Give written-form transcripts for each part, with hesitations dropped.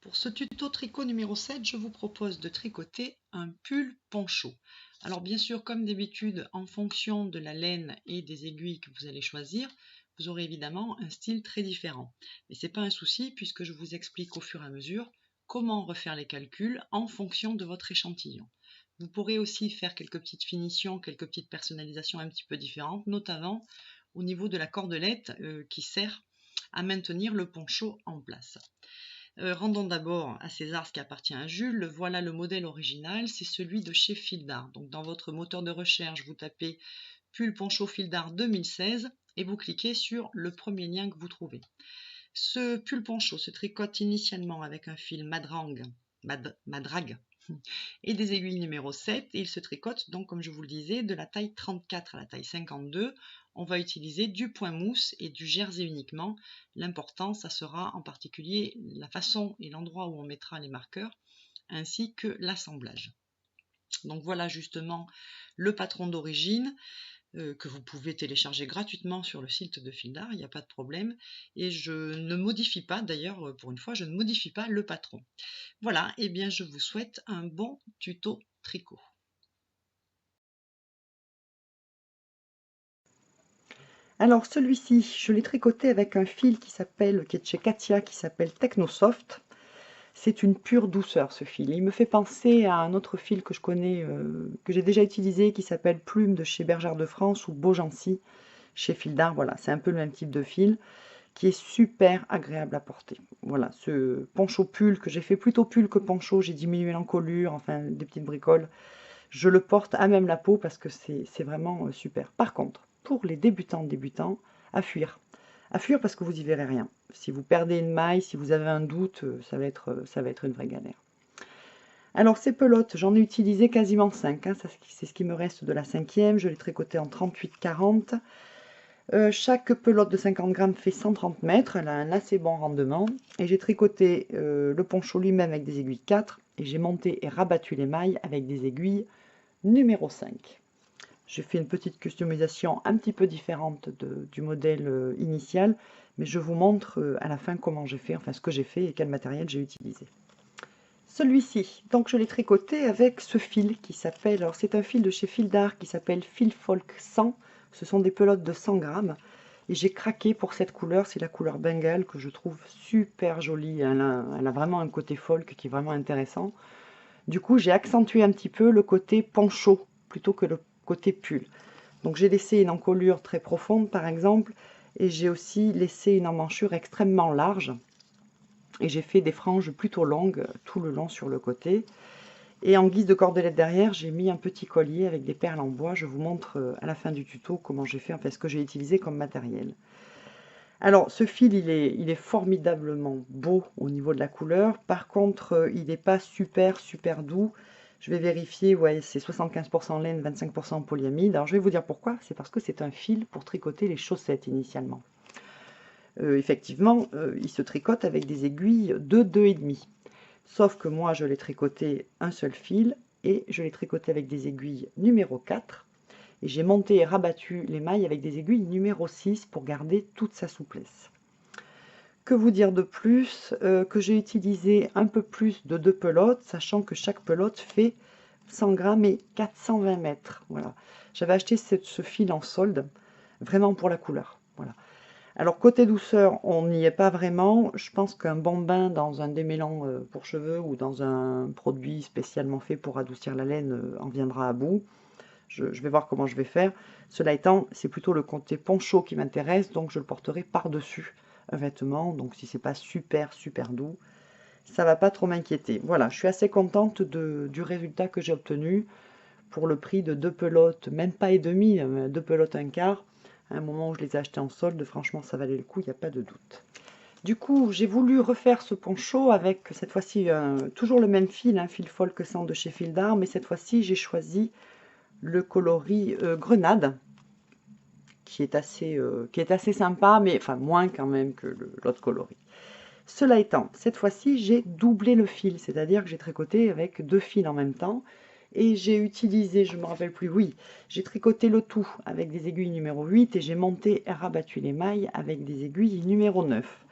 Pour ce tuto tricot numéro 7, je vous propose de tricoter un pull poncho. Alors bien sûr, comme d'habitude, en fonction de la laine et des aiguilles que vous allez choisir, vous aurez évidemment un style très différent. Mais ce n'est pas un souci puisque je vous explique au fur et à mesure comment refaire les calculs en fonction de votre échantillon. Vous pourrez aussi faire quelques petites finitions, quelques petites personnalisations un petit peu différentes, notamment au niveau de la cordelette qui sert à maintenir le poncho en place. Rendons d'abord à César ce qui appartient à Jules. Voilà le modèle original, c'est celui de chez Fil d'Art. Donc dans votre moteur de recherche, vous tapez pull poncho Fil d'Art 2016 et vous cliquez sur le premier lien que vous trouvez. Ce pull poncho se tricote initialement avec un fil madrague et des aiguilles numéro 7 et il se tricote donc, comme je vous le disais, de la taille 34 à la taille 52. On va utiliser du point mousse et du jersey uniquement. L'important, ça sera en particulier la façon et l'endroit où on mettra les marqueurs ainsi que l'assemblage. Donc voilà justement le patron d'origine que vous pouvez télécharger gratuitement sur le site de Fil d'Art, il n'y a pas de problème. Et je ne modifie pas, d'ailleurs pour une fois, je ne modifie pas le patron. Voilà, et bien je vous souhaite un bon tuto tricot. Alors celui-ci, je l'ai tricoté avec un fil qui est de chez Katia, qui s'appelle Technosoft. C'est une pure douceur ce fil. Il me fait penser à un autre fil que je connais, que j'ai déjà utilisé, qui s'appelle Plume de chez Bergère de France ou Beaugency chez Fil d'Art. Voilà, c'est un peu le même type de fil qui est super agréable à porter. Voilà, ce poncho pull que j'ai fait plutôt pull que poncho, j'ai diminué l'encolure, enfin des petites bricoles. Je le porte à même la peau parce que c'est vraiment super. Par contre, pour les débutants, à fuir. À fuir parce que vous n'y verrez rien. Si vous perdez une maille, si vous avez un doute, ça va être une vraie galère. Alors ces pelotes, j'en ai utilisé quasiment 5. Hein, c'est ce qui me reste de la 5e. Je l'ai tricoté en 38-40. Chaque pelote de 50 grammes fait 130 mètres. Elle a un assez bon rendement. Et j'ai tricoté le poncho lui-même avec des aiguilles 4. Et j'ai monté et rabattu les mailles avec des aiguilles numéro 5. J'ai fait une petite customisation un petit peu différente du modèle initial, mais je vous montre à la fin comment j'ai fait, enfin ce que j'ai fait et quel matériel j'ai utilisé. Celui-ci, donc je l'ai tricoté avec ce fil qui s'appelle, alors c'est un fil de chez Fil d'Art qui s'appelle Fil Folk 100, ce sont des pelotes de 100 grammes, et j'ai craqué pour cette couleur, c'est la couleur Bengale que je trouve super jolie, elle a vraiment un côté folk qui est vraiment intéressant. Du coup j'ai accentué un petit peu le côté poncho plutôt que le côté pull. Donc j'ai laissé une encolure très profonde par exemple, et j'ai aussi laissé une emmanchure extrêmement large, et j'ai fait des franges plutôt longues tout le long sur le côté. Et en guise de cordelette derrière, j'ai mis un petit collier avec des perles en bois. Je vous montre à la fin du tuto comment j'ai fait, enfin ce que j'ai utilisé comme matériel. Alors ce fil, il est formidablement beau au niveau de la couleur. Par contre, il n'est pas super doux. Je vais vérifier, ouais, c'est 75% laine, 25% polyamide. Alors je vais vous dire pourquoi. C'est parce que c'est un fil pour tricoter les chaussettes initialement. Effectivement, il se tricote avec des aiguilles de 2,5. Sauf que moi, je l'ai tricoté un seul fil et je l'ai tricoté avec des aiguilles numéro 4. Et j'ai monté et rabattu les mailles avec des aiguilles numéro 6 pour garder toute sa souplesse. Que vous dire de plus? Que j'ai utilisé un peu plus de 2 pelotes, sachant que chaque pelote fait 100 grammes et 420 mètres. Voilà. J'avais acheté ce fil en solde, vraiment pour la couleur. Voilà. Alors côté douceur, on n'y est pas vraiment. Je pense qu'un bon bain dans un démêlant pour cheveux ou dans un produit spécialement fait pour adoucir la laine en viendra à bout. Je vais voir comment je vais faire. Cela étant, c'est plutôt le côté poncho qui m'intéresse, donc je le porterai par-dessus un vêtement. Donc si c'est pas super doux, ça va pas trop m'inquiéter. Voilà, je suis assez contente du résultat que j'ai obtenu pour le prix de 2 pelotes, même pas et demi, 2 pelotes un quart. À un moment où je les ai achetées en solde, franchement ça valait le coup, il n'y a pas de doute. Du coup, j'ai voulu refaire ce poncho avec cette fois-ci toujours le même fil, un fil Folk 100 de chez Fil d'Art, mais cette fois-ci j'ai choisi le coloris grenade, qui est assez sympa, mais enfin moins quand même que l'autre coloris. Cela étant, cette fois-ci j'ai doublé le fil, c'est-à-dire que j'ai tricoté avec 2 fils en même temps, et j'ai utilisé, je ne me rappelle plus, oui, j'ai tricoté le tout avec des aiguilles numéro 8 et j'ai monté et rabattu les mailles avec des aiguilles numéro 9.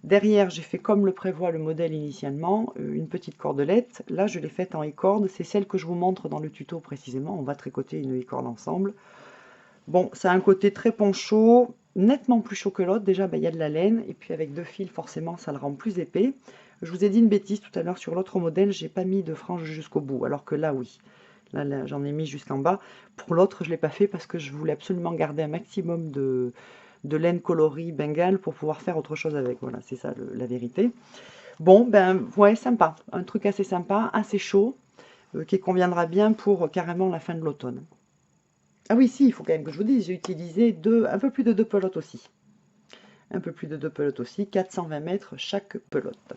Derrière, j'ai fait comme le prévoit le modèle initialement, une petite cordelette. Là, je l'ai faite en e-corde. C'est celle que je vous montre dans le tuto précisément. On va tricoter une e-corde ensemble. Bon, ça a un côté très poncho, nettement plus chaud que l'autre. Déjà, il y a de la laine. Et puis avec 2 fils, forcément, ça le rend plus épais. Je vous ai dit une bêtise tout à l'heure sur l'autre modèle. J'ai pas mis de frange jusqu'au bout. Alors que là, oui. Là j'en ai mis jusqu'en bas. Pour l'autre, je ne l'ai pas fait parce que je voulais absolument garder un maximum de laine coloris bengale pour pouvoir faire autre chose avec. Voilà, c'est ça la vérité. Bon, ben, ouais, sympa. Un truc assez sympa, assez chaud, qui conviendra bien pour carrément la fin de l'automne. Ah oui, si, il faut quand même que je vous dise, j'ai utilisé un peu plus de 2 pelotes aussi. Un peu plus de 2 pelotes aussi, 420 mètres chaque pelote.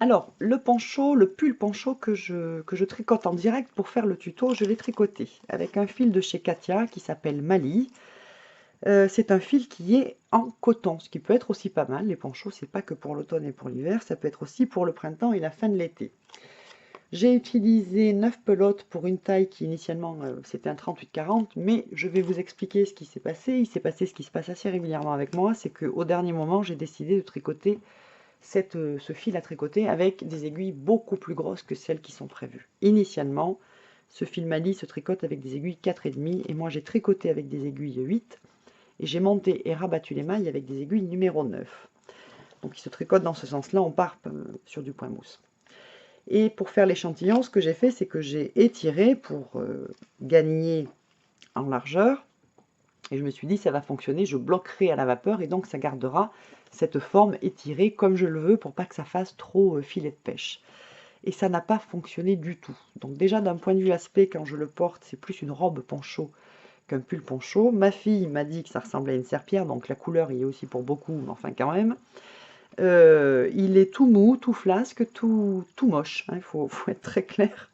Alors, le poncho, le pull poncho que je tricote en direct pour faire le tuto, je l'ai tricoté avec un fil de chez Katia qui s'appelle Mali. C'est un fil qui est en coton, ce qui peut être aussi pas mal. Les ponchos, c'est pas que pour l'automne et pour l'hiver, ça peut être aussi pour le printemps et la fin de l'été. J'ai utilisé 9 pelotes pour une taille qui initialement c'était un 38-40, mais je vais vous expliquer ce qui s'est passé. Il s'est passé ce qui se passe assez régulièrement avec moi, c'est qu'au dernier moment, j'ai décidé de tricoter ce fil à tricoter avec des aiguilles beaucoup plus grosses que celles qui sont prévues. Initialement, ce fil Mali se tricote avec des aiguilles 4,5 et moi j'ai tricoté avec des aiguilles 8 et j'ai monté et rabattu les mailles avec des aiguilles numéro 9. Donc il se tricote dans ce sens-là, on part sur du point mousse. Et pour faire l'échantillon, ce que j'ai fait, c'est que j'ai étiré pour gagner en largeur. Et je me suis dit, ça va fonctionner, je bloquerai à la vapeur et donc ça gardera cette forme étirée comme je le veux pour pas que ça fasse trop filet de pêche. Et ça n'a pas fonctionné du tout. Donc déjà d'un point de vue aspect, quand je le porte, c'est plus une robe poncho qu'un pull poncho. Ma fille m'a dit que ça ressemblait à une serpillère, donc la couleur y est aussi pour beaucoup, mais enfin quand même. Il est tout mou, tout flasque, tout moche, hein, faut être très clair.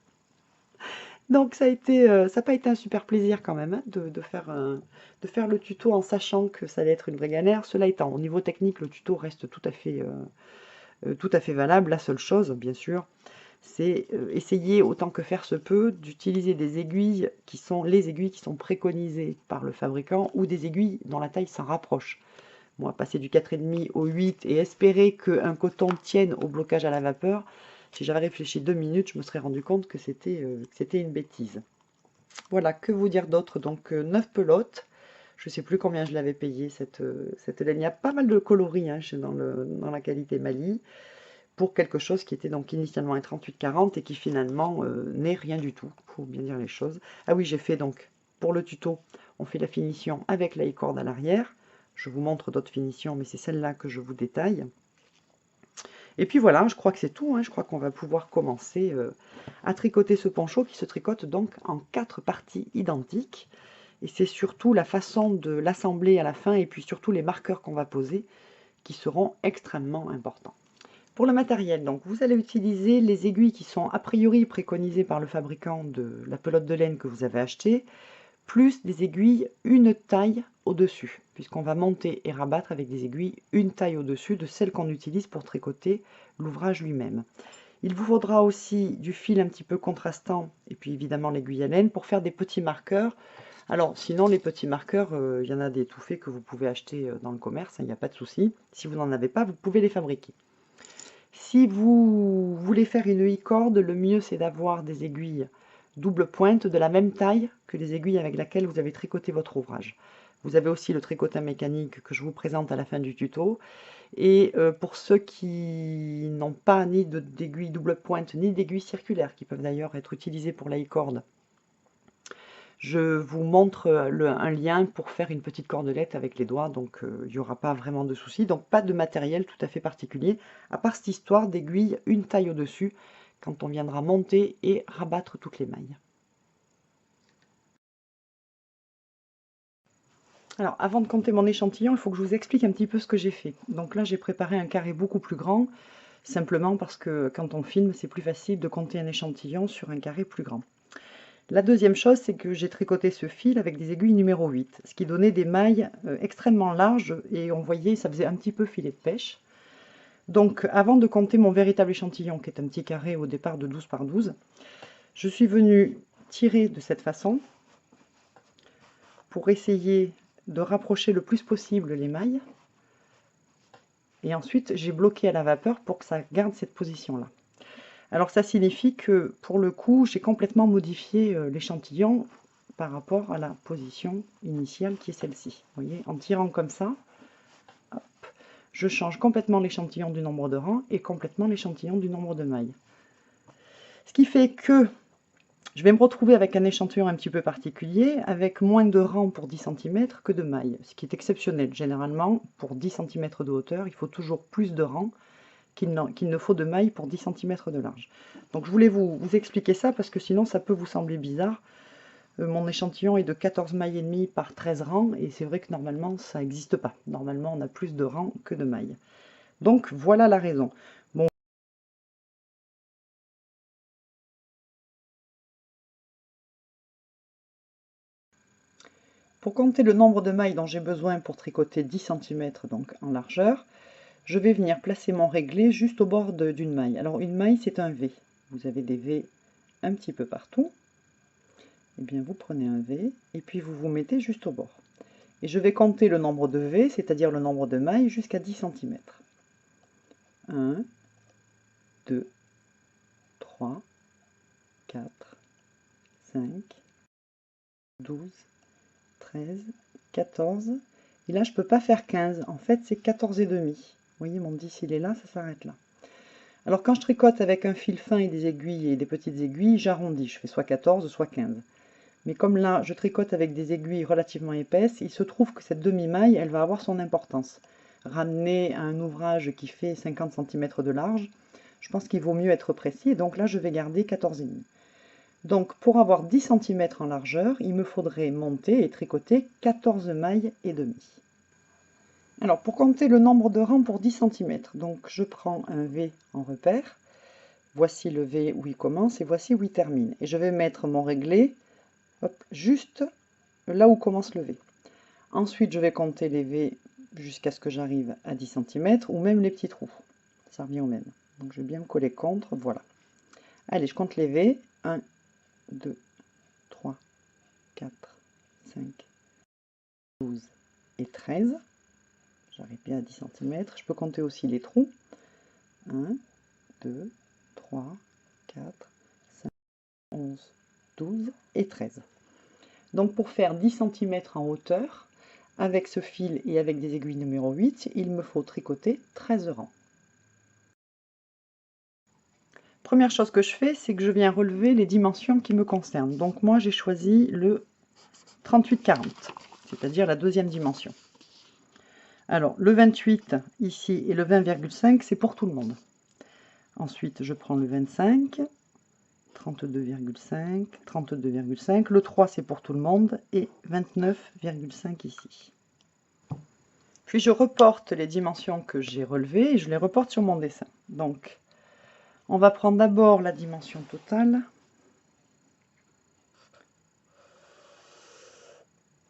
Donc ça n'a pas été un super plaisir quand même hein, de faire le tuto en sachant que ça allait être une vraie galère. Cela étant, au niveau technique, le tuto reste tout à fait valable. La seule chose, bien sûr, c'est essayer autant que faire se peut d'utiliser des aiguilles qui sont les aiguilles qui sont préconisées par le fabricant ou des aiguilles dont la taille s'en rapproche. Moi, passer du 4,5 au 8 et espérer qu'un coton tienne au blocage à la vapeur, si j'avais réfléchi 2 minutes, je me serais rendu compte que c'était une bêtise. Voilà, que vous dire d'autre? Donc 9 pelotes, je ne sais plus combien je l'avais payé cette laine. Il y a pas mal de coloris hein, dans la qualité Mali, pour quelque chose qui était donc initialement un 38-40 et qui finalement n'est rien du tout, il faut bien dire les choses. Ah oui, j'ai fait donc, pour le tuto, on fait la finition avec la corde à l'arrière. Je vous montre d'autres finitions, mais c'est celle-là que je vous détaille. Et puis voilà, je crois que c'est tout. Hein. Je crois qu'on va pouvoir commencer à tricoter ce poncho qui se tricote donc en 4 parties identiques. Et c'est surtout la façon de l'assembler à la fin et puis surtout les marqueurs qu'on va poser qui seront extrêmement importants. Pour le matériel, donc, vous allez utiliser les aiguilles qui sont a priori préconisées par le fabricant de la pelote de laine que vous avez achetée, plus des aiguilles une taille au-dessus, puisqu'on va monter et rabattre avec des aiguilles une taille au-dessus de celles qu'on utilise pour tricoter l'ouvrage lui-même. Il vous faudra aussi du fil un petit peu contrastant, et puis évidemment l'aiguille à laine, pour faire des petits marqueurs. Alors, sinon, les petits marqueurs, il y en a des tout faits que vous pouvez acheter dans le commerce, il n'y a pas de souci. Si vous n'en avez pas, vous pouvez les fabriquer. Si vous voulez faire une e-corde, le mieux c'est d'avoir des aiguilles double pointe de la même taille que les aiguilles avec lesquelles vous avez tricoté votre ouvrage. Vous avez aussi le tricotin mécanique que je vous présente à la fin du tuto. Et pour ceux qui n'ont pas ni d'aiguilles double pointe ni d'aiguilles circulaires, qui peuvent d'ailleurs être utilisées pour la e-corde, je vous montre un lien pour faire une petite cordelette avec les doigts, donc il n'y aura pas vraiment de soucis. Donc pas de matériel tout à fait particulier, à part cette histoire d'aiguille une taille au-dessus, quand on viendra monter et rabattre toutes les mailles. Alors avant de compter mon échantillon, il faut que je vous explique un petit peu ce que j'ai fait. Donc là j'ai préparé un carré beaucoup plus grand, simplement parce que quand on filme, c'est plus facile de compter un échantillon sur un carré plus grand. La deuxième chose, c'est que j'ai tricoté ce fil avec des aiguilles numéro 8, ce qui donnait des mailles extrêmement larges et on voyait, ça faisait un petit peu filet de pêche. Donc avant de compter mon véritable échantillon, qui est un petit carré au départ de 12 par 12, je suis venue tirer de cette façon pour essayer de rapprocher le plus possible les mailles. Et ensuite, j'ai bloqué à la vapeur pour que ça garde cette position-là. Alors ça signifie que pour le coup, j'ai complètement modifié l'échantillon par rapport à la position initiale qui est celle-ci. Vous voyez, en tirant comme ça, hop, je change complètement l'échantillon du nombre de rangs et complètement l'échantillon du nombre de mailles. Ce qui fait que je vais me retrouver avec un échantillon un petit peu particulier, avec moins de rangs pour 10 cm que de mailles, ce qui est exceptionnel. Généralement, pour 10 cm de hauteur, il faut toujours plus de rangs qu'il ne faut de mailles pour 10 cm de large. Donc je voulais vous expliquer ça, parce que sinon ça peut vous sembler bizarre. Mon échantillon est de 14 mailles et demie par 13 rangs, et c'est vrai que normalement ça n'existe pas. Normalement on a plus de rangs que de mailles. Donc voilà la raison. Bon. Pour compter le nombre de mailles dont j'ai besoin pour tricoter 10 cm donc en largeur, je vais venir placer mon réglé juste au bord d'une maille. Alors une maille, c'est un V. Vous avez des V un petit peu partout. Et bien vous prenez un V et puis vous vous mettez juste au bord. Et je vais compter le nombre de V, c'est-à-dire le nombre de mailles, jusqu'à 10 cm. 1, 2, 3, 4, 5, 12, 13, 14. Et là, je ne peux pas faire 15. En fait, c'est 14 et demi. Vous voyez, mon 10, il est là, ça s'arrête là. Alors, quand je tricote avec un fil fin et des aiguilles et des petites aiguilles, j'arrondis. Je fais soit 14, soit 15. Mais comme là, je tricote avec des aiguilles relativement épaisses, il se trouve que cette demi-maille, elle va avoir son importance. Ramener à un ouvrage qui fait 50 cm de large, je pense qu'il vaut mieux être précis. Et donc là, je vais garder 14,5. Donc, pour avoir 10 cm en largeur, il me faudrait monter et tricoter 14 mailles et demie. Alors, pour compter le nombre de rangs pour 10 cm, donc je prends un V en repère. Voici le V où il commence et voici où il termine. Et je vais mettre mon réglé juste là où commence le V. Ensuite, je vais compter les V jusqu'à ce que j'arrive à 10 cm ou même les petits trous. Ça revient au même. Donc, je vais bien me coller contre. Voilà. Allez, je compte les V. 1, 2, 3, 4, 5, 12 et 13. J'arrive bien à 10 cm. Je peux compter aussi les trous. 1, 2, 3, 4, 5, 11, 12 et 13. Donc pour faire 10 cm en hauteur, avec ce fil et avec des aiguilles numéro 8, il me faut tricoter 13 rangs. Première chose que je fais, c'est que je viens relever les dimensions qui me concernent. Donc moi j'ai choisi le 38-40, c'est-à-dire la deuxième dimension. Alors le 28 ici et le 20,5 c'est pour tout le monde. Ensuite je prends le 25, 32,5, 32,5, le 3 c'est pour tout le monde et 29,5 ici. Puis je reporte les dimensions que j'ai relevées et je les reporte sur mon dessin. Donc on va prendre d'abord la dimension totale.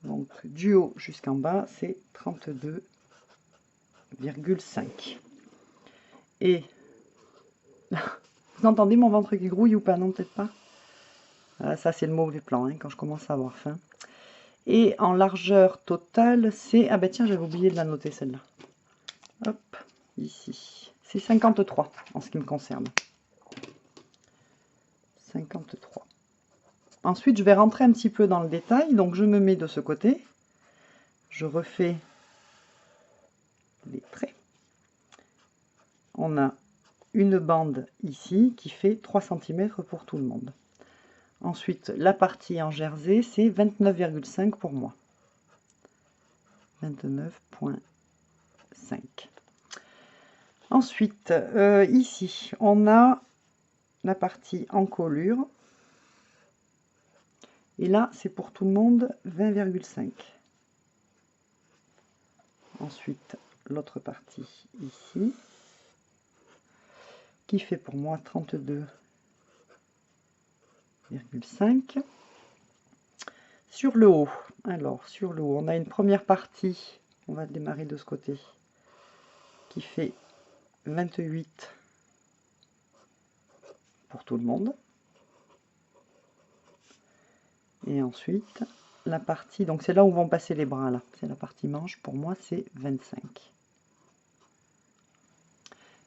Donc du haut jusqu'en bas c'est 32,5. Et vous entendez mon ventre qui grouille ou pas? Non, peut-être pas. Ah, ça c'est le mauvais plan, hein, quand je commence à avoir faim. Et en largeur totale, c'est... Ah ben tiens, j'avais oublié de la noter celle-là. Hop, ici. C'est 53 en ce qui me concerne. 53. Ensuite, je vais rentrer un petit peu dans le détail. Donc, je me mets de ce côté. Je refais les traits. On a une bande ici qui fait 3 cm pour tout le monde. Ensuite, la partie en jersey, c'est 29,5 pour moi. 29,5. Ensuite, ici, on a la partie encolure. Et là, c'est pour tout le monde 20,5. Ensuite, l'autre partie ici, qui fait pour moi 32,5. Sur le haut, alors sur le haut, on a une première partie, on va démarrer de ce côté, qui fait 28 pour tout le monde. Et ensuite, la partie, donc c'est là où vont passer les bras, là, c'est la partie manche, pour moi c'est 25.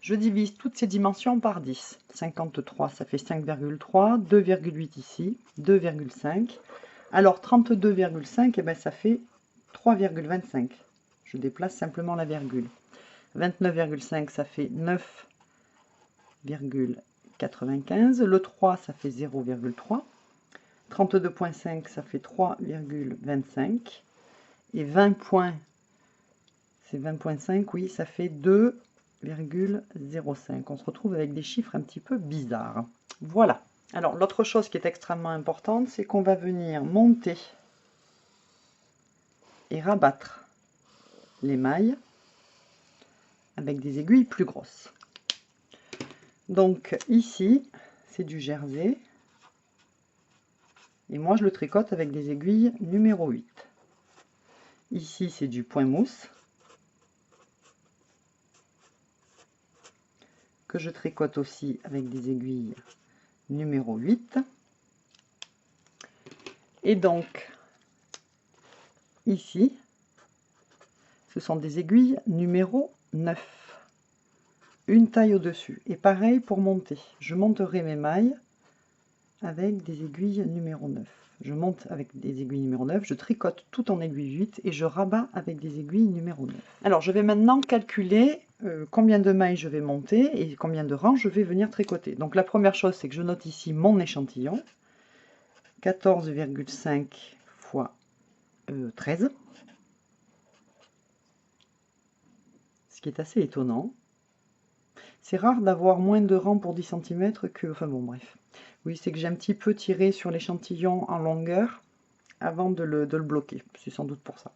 je divise toutes ces dimensions par 10. 53, ça fait 5,3, 2,8 ici, 2,5. Alors 32,5, eh ben, ça fait 3,25. Je déplace simplement la virgule. 29,5, ça fait 9,95. Le 3, ça fait 0,3. 32,5, ça fait 3,25. Et 20 points, c'est 20,5, oui, ça fait 2,05. On se retrouve avec des chiffres un petit peu bizarres. Voilà. Alors, l'autre chose qui est extrêmement importante, c'est qu'on va venir monter et rabattre les mailles avec des aiguilles plus grosses. Donc, ici, c'est du jersey. Et moi, je le tricote avec des aiguilles numéro 8. Ici, c'est du point mousse que je tricote aussi avec des aiguilles numéro 8. Et donc, ici, ce sont des aiguilles numéro 9. Une taille au-dessus. Et pareil pour monter. Je monterai mes mailles avec des aiguilles numéro 9. Je monte avec des aiguilles numéro 9, je tricote tout en aiguille 8 et je rabats avec des aiguilles numéro 9. Alors je vais maintenant calculer combien de mailles je vais monter et combien de rangs je vais venir tricoter. Donc la première chose, c'est que je note ici mon échantillon. 14,5 fois 13. Ce qui est assez étonnant. C'est rare d'avoir moins de rangs pour 10 cm que... Enfin bon, bref. Oui, c'est que j'ai un petit peu tiré sur l'échantillon en longueur avant de le bloquer. C'est sans doute pour ça.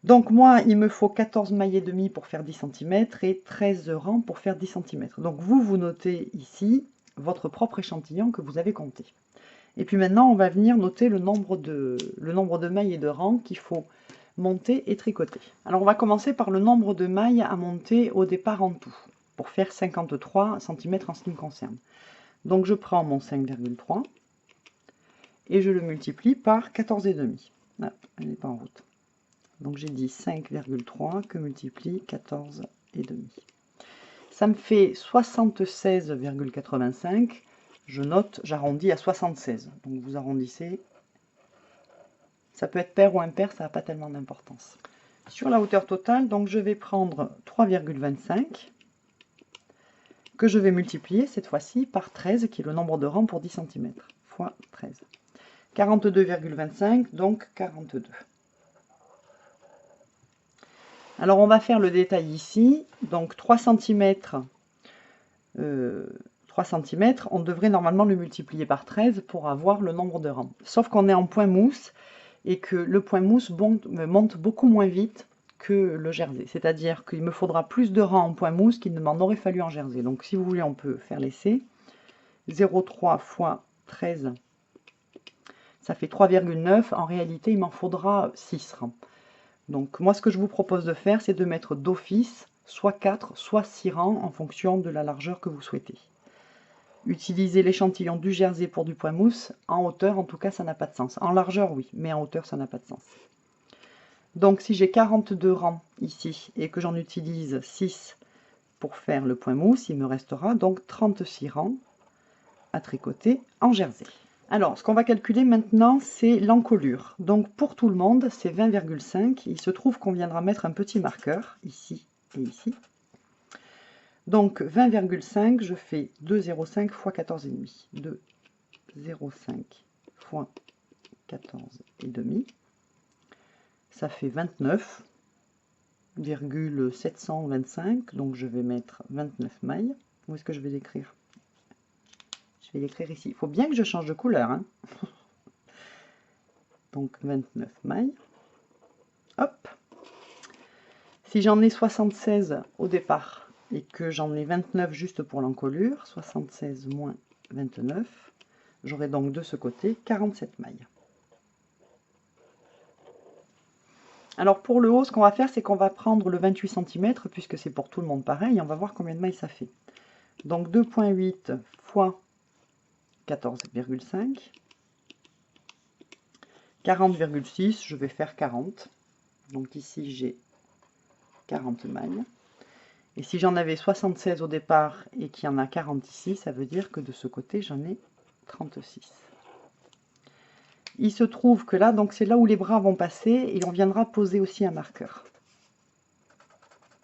Donc moi, il me faut 14 mailles et demi pour faire 10 cm et 13 rangs pour faire 10 cm. Donc vous notez ici votre propre échantillon que vous avez compté. Et puis maintenant, on va venir noter le nombre de mailles et de rangs qu'il faut monter et tricoter. Alors on va commencer par le nombre de mailles à monter au départ en tout, pour faire 53 cm en ce qui me concerne. Donc je prends mon 5,3 et je le multiplie par 14,5. Ah, elle n'est pas en route. Donc j'ai dit 5,3 que multiplie 14,5. Ça me fait 76,85. Je note, j'arrondis à 76. Donc vous arrondissez. Ça peut être pair ou impair, ça n'a pas tellement d'importance. Sur la hauteur totale, donc je vais prendre 3,25 que je vais multiplier cette fois-ci par 13, qui est le nombre de rangs pour 10 cm, fois 13. 42,25, donc 42. Alors on va faire le détail ici, donc 3 cm, on devrait normalement le multiplier par 13 pour avoir le nombre de rangs. Sauf qu'on est en point mousse, et que le point mousse monte beaucoup moins vite que le jersey. C'est-à-dire qu'il me faudra plus de rangs en point mousse qu'il ne m'en aurait fallu en jersey. Donc si vous voulez, on peut faire l'essai. 0,3 fois 13, ça fait 3,9. En réalité, il m'en faudra 6 rangs. Donc moi, ce que je vous propose de faire, c'est de mettre d'office soit 4, soit 6 rangs en fonction de la largeur que vous souhaitez. Utiliser l'échantillon du jersey pour du point mousse, en hauteur, en tout cas, ça n'a pas de sens. En largeur, oui, mais en hauteur, ça n'a pas de sens. Donc, si j'ai 42 rangs ici et que j'en utilise 6 pour faire le point mousse, il me restera donc 36 rangs à tricoter en jersey. Alors, ce qu'on va calculer maintenant, c'est l'encolure. Donc, pour tout le monde, c'est 20,5. Il se trouve qu'on viendra mettre un petit marqueur, ici et ici. Donc 20,5, je fais 2,05 fois 14,5. 2,05 fois 14,5. Ça fait 29,725. Donc je vais mettre 29 mailles. Où est-ce que je vais l'écrire? Je vais l'écrire ici. Il faut bien que je change de couleur, hein. Donc 29 mailles. Hop. Si j'en ai 76 au départ, et que j'en ai 29 juste pour l'encolure, 76 moins 29, j'aurai donc de ce côté 47 mailles. Alors pour le haut, ce qu'on va faire, c'est qu'on va prendre le 28 cm, puisque c'est pour tout le monde pareil, et on va voir combien de mailles ça fait. Donc 2,8 fois 14,5, 40,6, je vais faire 40. Donc ici j'ai 40 mailles. Et si j'en avais 76 au départ et qu'il y en a 40 ici, ça veut dire que de ce côté, j'en ai 36. Il se trouve que là, donc c'est là où les bras vont passer et on viendra poser aussi un marqueur.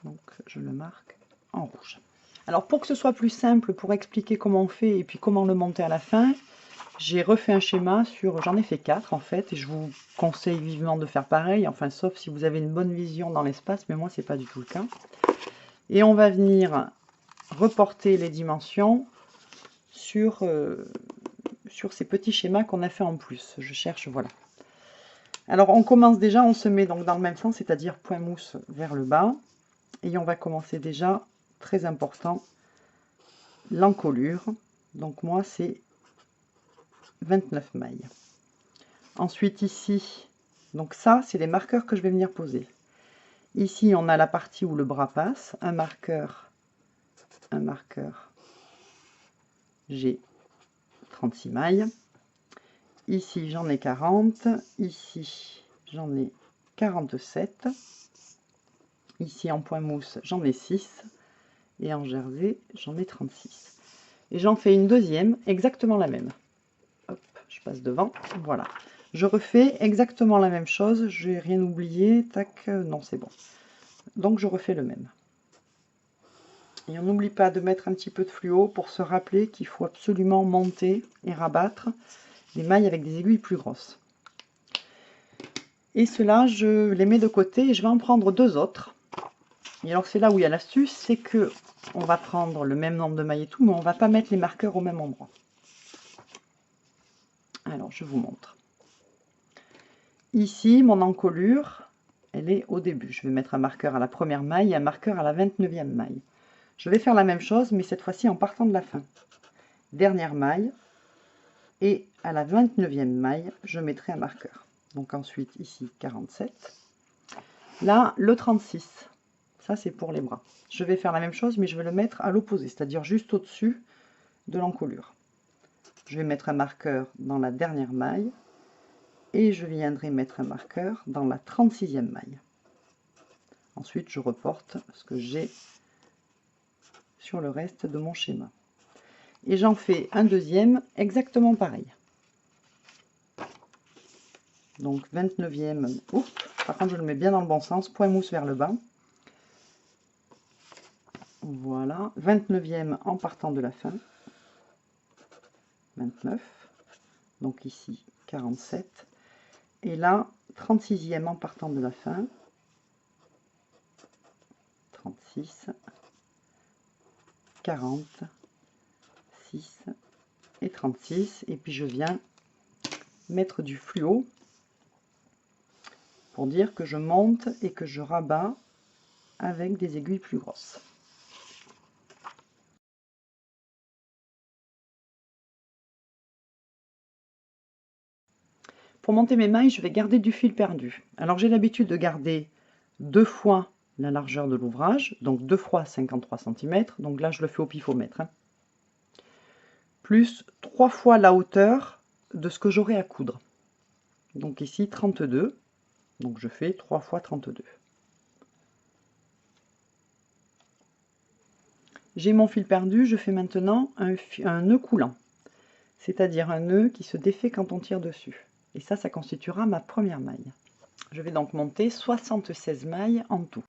Donc je le marque en rouge. Alors pour que ce soit plus simple, pour expliquer comment on fait et puis comment le monter à la fin, j'ai refait un schéma sur, j'en ai fait 4 en fait, et je vous conseille vivement de faire pareil, enfin sauf si vous avez une bonne vision dans l'espace, mais moi c'est pas du tout le cas. Et on va venir reporter les dimensions sur ces petits schémas qu'on a fait en plus. Je cherche, voilà. Alors on commence déjà, on se met donc dans le même sens, c'est-à-dire point mousse vers le bas, et on va commencer déjà, très important, l'encolure. Donc moi c'est 29 mailles. Ensuite ici, donc ça c'est les marqueurs que je vais venir poser. Ici on a la partie où le bras passe, un marqueur, j'ai 36 mailles. Ici j'en ai 40, ici j'en ai 47, ici en point mousse j'en ai 6, et en jersey j'en ai 36. Et j'en fais une deuxième, exactement la même. Hop, je passe devant, voilà. Je refais exactement la même chose, je n'ai rien oublié, tac, non c'est bon. Donc je refais le même. Et on n'oublie pas de mettre un petit peu de fluo pour se rappeler qu'il faut absolument monter et rabattre les mailles avec des aiguilles plus grosses. Et cela, je les mets de côté et je vais en prendre deux autres. Et alors c'est là où il y a l'astuce, c'est que on va prendre le même nombre de mailles et tout, mais on ne va pas mettre les marqueurs au même endroit. Alors je vous montre. Ici, mon encolure, elle est au début. Je vais mettre un marqueur à la première maille et un marqueur à la 29e maille. Je vais faire la même chose, mais cette fois-ci en partant de la fin. Dernière maille, et à la 29e maille, je mettrai un marqueur. Donc ensuite, ici, 47. Là, le 36. Ça, c'est pour les bras. Je vais faire la même chose, mais je vais le mettre à l'opposé, c'est-à-dire juste au-dessus de l'encolure. Je vais mettre un marqueur dans la dernière maille, et je viendrai mettre un marqueur dans la 36e maille. Ensuite, je reporte ce que j'ai sur le reste de mon schéma. Et j'en fais un deuxième exactement pareil. Donc 29e, oups, par contre je le mets bien dans le bon sens, point mousse vers le bas. Voilà, 29e en partant de la fin. 29, donc ici 47. Et là, 36e en partant de la fin. 36, 40, 6 et 36. Et puis je viens mettre du fluo pour dire que je monte et que je rabats avec des aiguilles plus grosses. Pour monter mes mailles, je vais garder du fil perdu. Alors j'ai l'habitude de garder 2 fois la largeur de l'ouvrage, donc 2 fois 53 cm, donc là je le fais au pifomètre, hein, plus 3 fois la hauteur de ce que j'aurai à coudre. Donc ici 32, donc je fais 3 fois 32. J'ai mon fil perdu, je fais maintenant un nœud coulant, c'est-à-dire un nœud qui se défait quand on tire dessus. Et ça constituera ma première maille. Je vais donc monter 76 mailles en tout.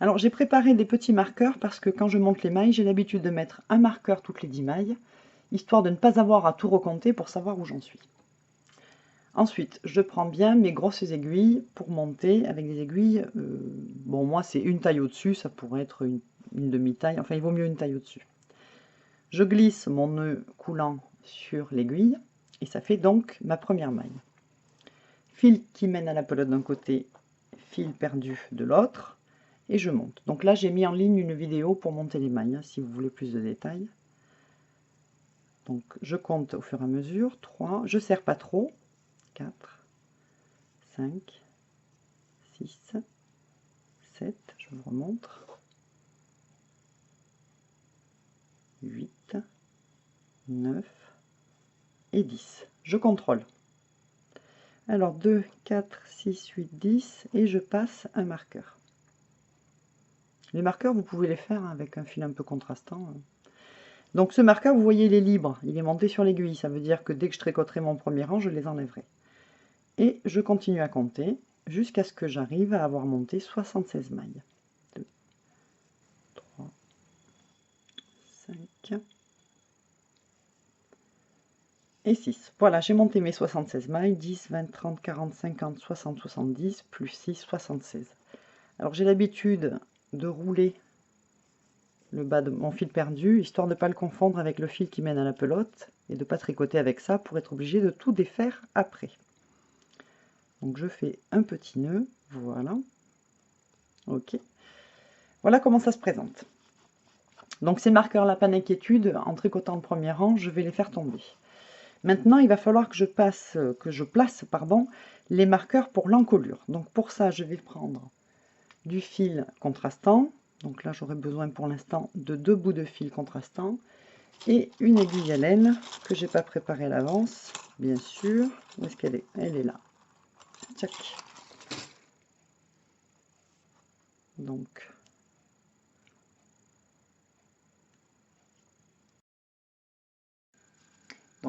Alors j'ai préparé des petits marqueurs parce que quand je monte les mailles, j'ai l'habitude de mettre un marqueur toutes les 10 mailles, histoire de ne pas avoir à tout recompter pour savoir où j'en suis. Ensuite, je prends bien mes grosses aiguilles pour monter avec des aiguilles, bon moi c'est une taille au-dessus, ça pourrait être une demi-taille, enfin il vaut mieux une taille au-dessus. Je glisse mon nœud coulant sur l'aiguille et ça fait donc ma première maille. Fil qui mène à la pelote d'un côté, fil perdu de l'autre, et je monte. Donc là j'ai mis en ligne une vidéo pour monter les mailles, hein, si vous voulez plus de détails. Donc je compte au fur et à mesure, 3, je ne serre pas trop, 4, 5, 6, 7, je vous remontre, 8, 9 et 10. Je contrôle. Alors 2, 4, 6, 8, 10 et je passe un marqueur. Les marqueurs, vous pouvez les faire avec un fil un peu contrastant. Donc ce marqueur, vous voyez, il est libre, il est monté sur l'aiguille. Ça veut dire que dès que je tricoterai mon premier rang, je les enlèverai. Et je continue à compter jusqu'à ce que j'arrive à avoir monté 76 mailles. 2, 3, 5 et 6. Voilà, j'ai monté mes 76 mailles. 10, 20, 30, 40, 50, 60, 70, plus 6, 76. Alors j'ai l'habitude de rouler le bas de mon fil perdu, histoire de ne pas le confondre avec le fil qui mène à la pelote, et de ne pas tricoter avec ça pour être obligé de tout défaire après. Donc je fais un petit nœud, voilà. Ok. Voilà comment ça se présente. Donc ces marqueurs-là, pas d'inquiétude, en tricotant le premier rang, je vais les faire tomber. Maintenant, il va falloir que je place les marqueurs pour l'encolure. Donc pour ça, je vais prendre du fil contrastant. Donc là, j'aurai besoin pour l'instant de 2 bouts de fil contrastant et une aiguille à laine que j'ai pas préparée à l'avance, bien sûr. Où est-ce qu'elle est? Elle est là. Tchac. Donc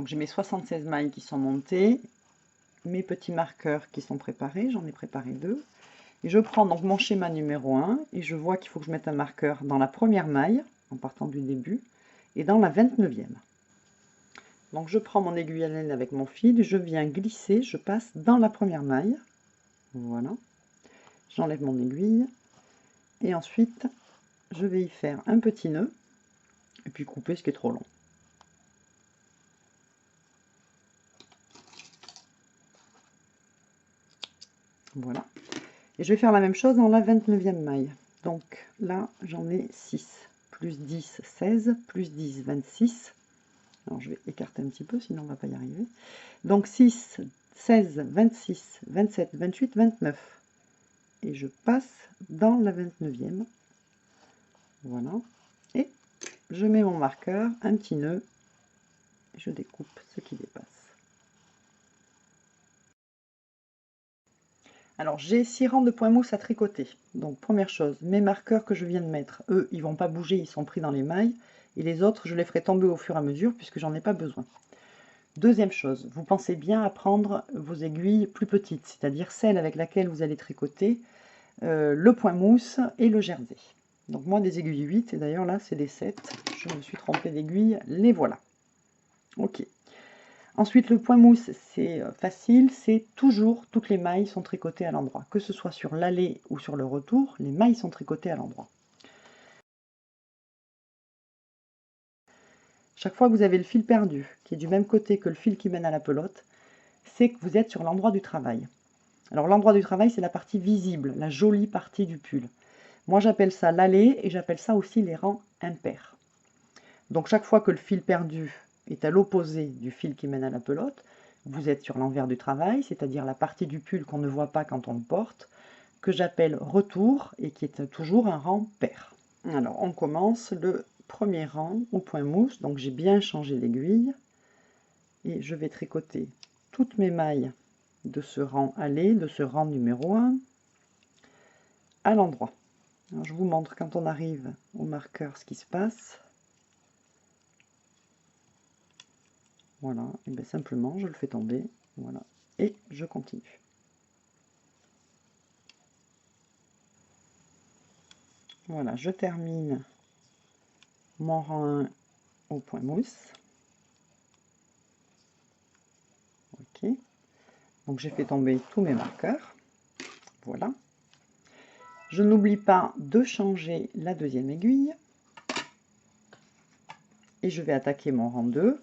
j'ai mes 76 mailles qui sont montées, mes petits marqueurs qui sont préparés, j'en ai préparé 2. Et je prends donc mon schéma numéro 1 et je vois qu'il faut que je mette un marqueur dans la première maille, en partant du début, et dans la 29e. Donc je prends mon aiguille à laine avec mon fil, je viens glisser, je passe dans la première maille. Voilà. J'enlève mon aiguille. Et ensuite, je vais y faire un petit nœud, et puis couper ce qui est trop long. Voilà. Et je vais faire la même chose dans la 29e maille. Donc là, j'en ai 6. Plus 10, 16. Plus 10, 26. Alors je vais écarter un petit peu, sinon on ne va pas y arriver. Donc 6, 16, 26, 27, 28, 29. Et je passe dans la 29e. Voilà. Et je mets mon marqueur, un petit nœud. Et je découpe ce qui dépasse. Alors j'ai 6 rangs de points mousse à tricoter. Donc première chose, mes marqueurs que je viens de mettre, eux, ils vont pas bouger, ils sont pris dans les mailles. Et les autres, je les ferai tomber au fur et à mesure puisque j'en ai pas besoin. Deuxième chose, vous pensez bien à prendre vos aiguilles plus petites, c'est-à-dire celles avec laquelle vous allez tricoter le point mousse et le jersey. Donc moi des aiguilles 8, et d'ailleurs là c'est des 7, je me suis trompée d'aiguille, les voilà. Ok. Ensuite, le point mousse, c'est facile, c'est toujours, toutes les mailles sont tricotées à l'endroit. Que ce soit sur l'aller ou sur le retour, les mailles sont tricotées à l'endroit. Chaque fois que vous avez le fil perdu, qui est du même côté que le fil qui mène à la pelote, c'est que vous êtes sur l'endroit du travail. Alors l'endroit du travail, c'est la partie visible, la jolie partie du pull. Moi, j'appelle ça l'aller et j'appelle ça aussi les rangs impairs. Donc chaque fois que le fil perdu est à l'opposé du fil qui mène à la pelote, vous êtes sur l'envers du travail, c'est-à-dire la partie du pull qu'on ne voit pas quand on le porte, que j'appelle retour et qui est toujours un rang pair. Alors on commence le premier rang au point mousse, donc j'ai bien changé l'aiguille et je vais tricoter toutes mes mailles de ce rang aller, de ce rang numéro 1 à l'endroit. Je vous montre quand on arrive au marqueur ce qui se passe. Voilà, et bien simplement je le fais tomber, voilà, et je continue. Voilà, je termine mon rang 1 au point mousse. Ok, donc j'ai fait tomber tous mes marqueurs, voilà. Je n'oublie pas de changer la deuxième aiguille, et je vais attaquer mon rang 2.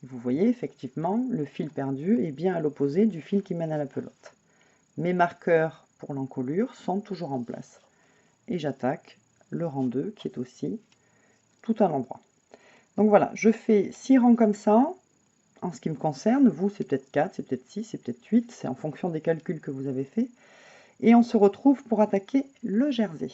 Vous voyez, effectivement, le fil perdu est bien à l'opposé du fil qui mène à la pelote. Mes marqueurs pour l'encolure sont toujours en place. Et j'attaque le rang 2 qui est aussi tout à l'endroit. Donc voilà, je fais 6 rangs comme ça. En ce qui me concerne, vous, c'est peut-être 4, c'est peut-être 6, c'est peut-être 8. C'est en fonction des calculs que vous avez faits. Et on se retrouve pour attaquer le jersey.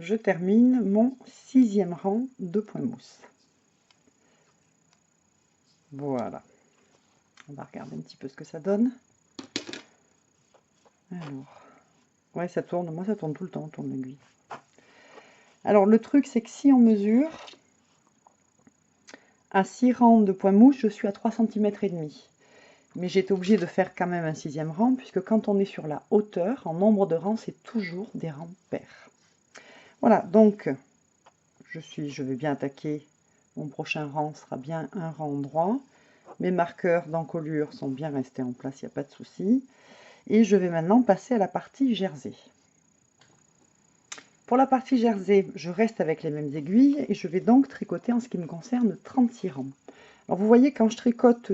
Je termine mon 6e rang de point mousse. Voilà. On va regarder un petit peu ce que ça donne. Alors, ouais, ça tourne, moi ça tourne tout le temps, on tourne l'aiguille. Alors le truc, c'est que si on mesure, à 6 rangs de point mouche, je suis à 3,5 cm. Mais j'étais obligée de faire quand même un 6e rang, puisque quand on est sur la hauteur, en nombre de rangs, c'est toujours des rangs pairs. Voilà, donc je vais bien attaquer. Mon prochain rang sera bien un rang droit. Mes marqueurs d'encolure sont bien restés en place, il n'y a pas de souci. Et je vais maintenant passer à la partie jersey. Pour la partie jersey, je reste avec les mêmes aiguilles et je vais donc tricoter en ce qui me concerne 36 rangs. Alors vous voyez, quand je tricote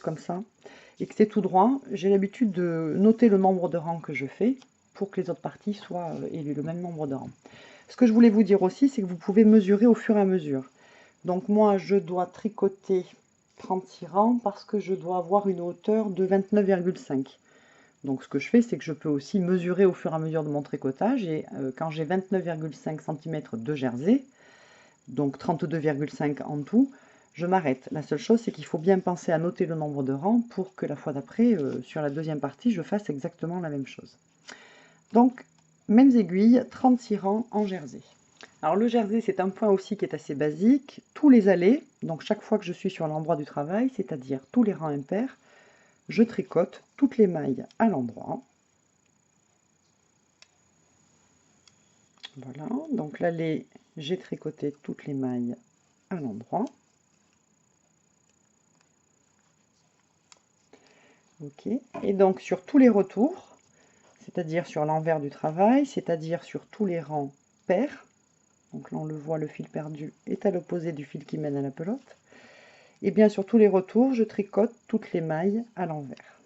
comme ça et que c'est tout droit, j'ai l'habitude de noter le nombre de rangs que je fais pour que les autres parties aient le même nombre de rangs. Ce que je voulais vous dire aussi, c'est que vous pouvez mesurer au fur et à mesure. Donc moi, je dois tricoter 36 rangs parce que je dois avoir une hauteur de 29,5. Donc ce que je fais, c'est que je peux aussi mesurer au fur et à mesure de mon tricotage. Et quand j'ai 29,5 cm de jersey, donc 32,5 en tout, je m'arrête. La seule chose, c'est qu'il faut bien penser à noter le nombre de rangs pour que la fois d'après, sur la deuxième partie, je fasse exactement la même chose. Donc, mêmes aiguilles, 36 rangs en jersey. Alors le jersey, c'est un point aussi qui est assez basique. Tous les allées, donc chaque fois que je suis sur l'endroit du travail, c'est-à-dire tous les rangs impairs, je tricote toutes les mailles à l'endroit. Voilà, donc l'allée, j'ai tricoté toutes les mailles à l'endroit. Ok, et donc sur tous les retours, c'est-à-dire sur l'envers du travail, c'est-à-dire sur tous les rangs pairs, donc là on le voit, le fil perdu est à l'opposé du fil qui mène à la pelote, et bien sur tous les retours, je tricote toutes les mailles à l'envers.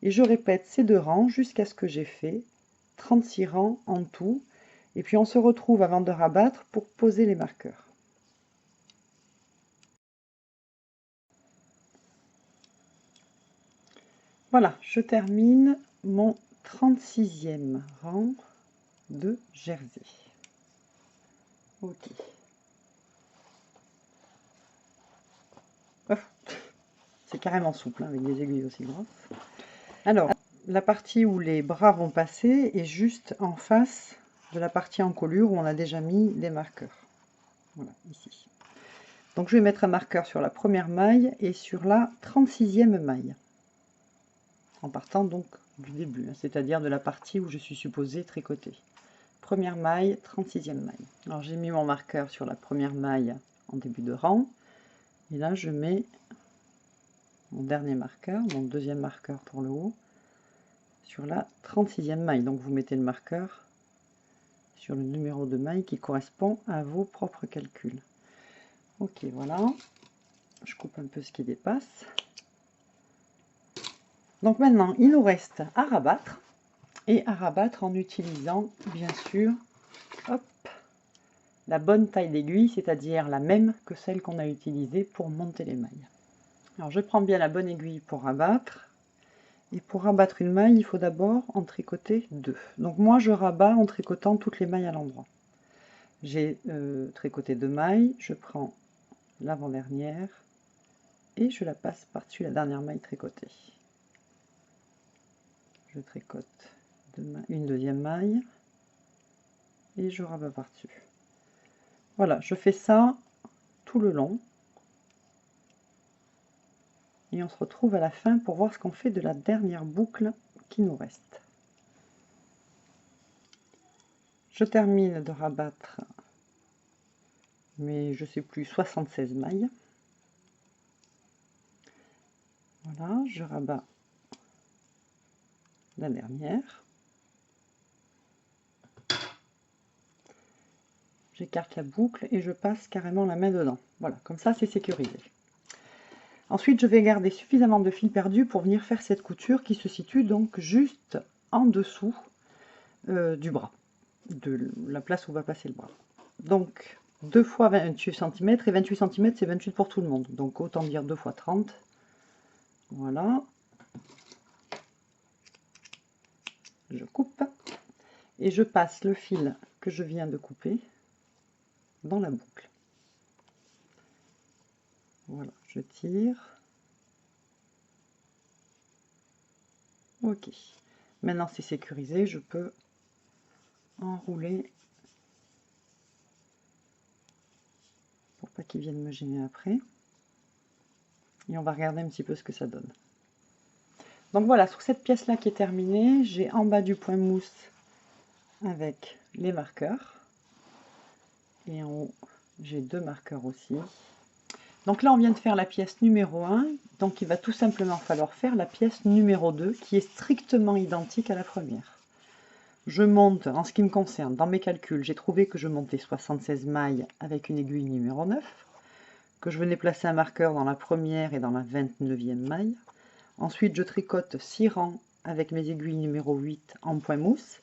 Et je répète ces deux rangs jusqu'à ce que j'ai fait 36 rangs en tout. Et puis on se retrouve avant de rabattre pour poser les marqueurs. Voilà, je termine mon 36e rang de jersey. Ok. C'est carrément souple, hein, avec des aiguilles aussi grosses. Alors, la partie où les bras vont passer est juste en face de la partie encolure où on a déjà mis des marqueurs. Voilà, ici. Donc je vais mettre un marqueur sur la première maille et sur la 36e maille. En partant donc du début, hein, c'est-à-dire de la partie où je suis supposée tricoter. Première maille, 36e maille. Alors j'ai mis mon marqueur sur la première maille en début de rang. Et là je mets mon dernier marqueur, mon deuxième marqueur pour le haut, sur la 36e maille. Donc vous mettez le marqueur sur le numéro de maille qui correspond à vos propres calculs. Ok, voilà. Je coupe un peu ce qui dépasse. Donc maintenant, il nous reste à rabattre. Et à rabattre en utilisant, bien sûr, hop, la bonne taille d'aiguille, c'est-à-dire la même que celle qu'on a utilisée pour monter les mailles. Alors je prends bien la bonne aiguille pour rabattre. Et pour rabattre une maille, il faut d'abord en tricoter deux. Donc moi, je rabats en tricotant toutes les mailles à l'endroit. J'ai tricoté 2 mailles, je prends l'avant-dernière et je la passe par-dessus la dernière maille tricotée. Je tricote une deuxième maille et je rabats par-dessus. Voilà, je fais ça tout le long. Et on se retrouve à la fin pour voir ce qu'on fait de la dernière boucle qui nous reste. Je termine de rabattre mes, je sais plus, 76 mailles. Voilà, je rabats la dernière. J'écarte la boucle et je passe carrément la main dedans. Voilà, comme ça c'est sécurisé. Ensuite, je vais garder suffisamment de fil perdu pour venir faire cette couture qui se situe donc juste en dessous du bras, de la place où va passer le bras. Donc 2 fois 28 cm, et 28 cm c'est 28 pour tout le monde, donc autant dire 2 fois 30. Voilà. Je coupe et je passe le fil que je viens de couper dans la boucle. Voilà, je tire. Ok. Maintenant c'est sécurisé, je peux enrouler pour pas qu'ils viennent me gêner après. Et on va regarder un petit peu ce que ça donne. Donc voilà, sur cette pièce là qui est terminée, j'ai en bas du point mousse avec les marqueurs. Et en haut, j'ai 2 marqueurs aussi. Donc là, on vient de faire la pièce numéro 1. Donc il va tout simplement falloir faire la pièce numéro 2 qui est strictement identique à la première. Je monte, en ce qui me concerne, dans mes calculs, j'ai trouvé que je montais 76 mailles avec une aiguille numéro 9, que je venais placer un marqueur dans la première et dans la 29e maille. Ensuite, je tricote 6 rangs avec mes aiguilles numéro 8 en point mousse,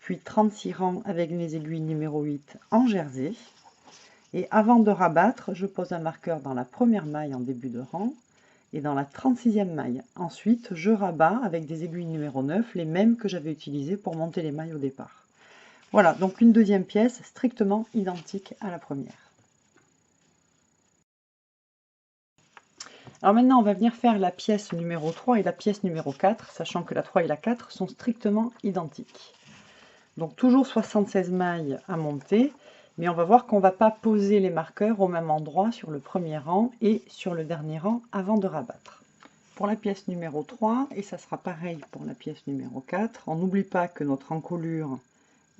puis 36 rangs avec mes aiguilles numéro 8 en jersey. Et avant de rabattre, je pose un marqueur dans la première maille en début de rang et dans la 36e maille. Ensuite, je rabats avec des aiguilles numéro 9, les mêmes que j'avais utilisées pour monter les mailles au départ. Voilà, donc une deuxième pièce strictement identique à la première. Alors maintenant, on va venir faire la pièce numéro 3 et la pièce numéro 4, sachant que la 3 et la 4 sont strictement identiques. Donc toujours 76 mailles à monter, mais on va voir qu'on ne va pas poser les marqueurs au même endroit sur le premier rang et sur le dernier rang avant de rabattre. Pour la pièce numéro 3, et ça sera pareil pour la pièce numéro 4, on n'oublie pas que notre encolure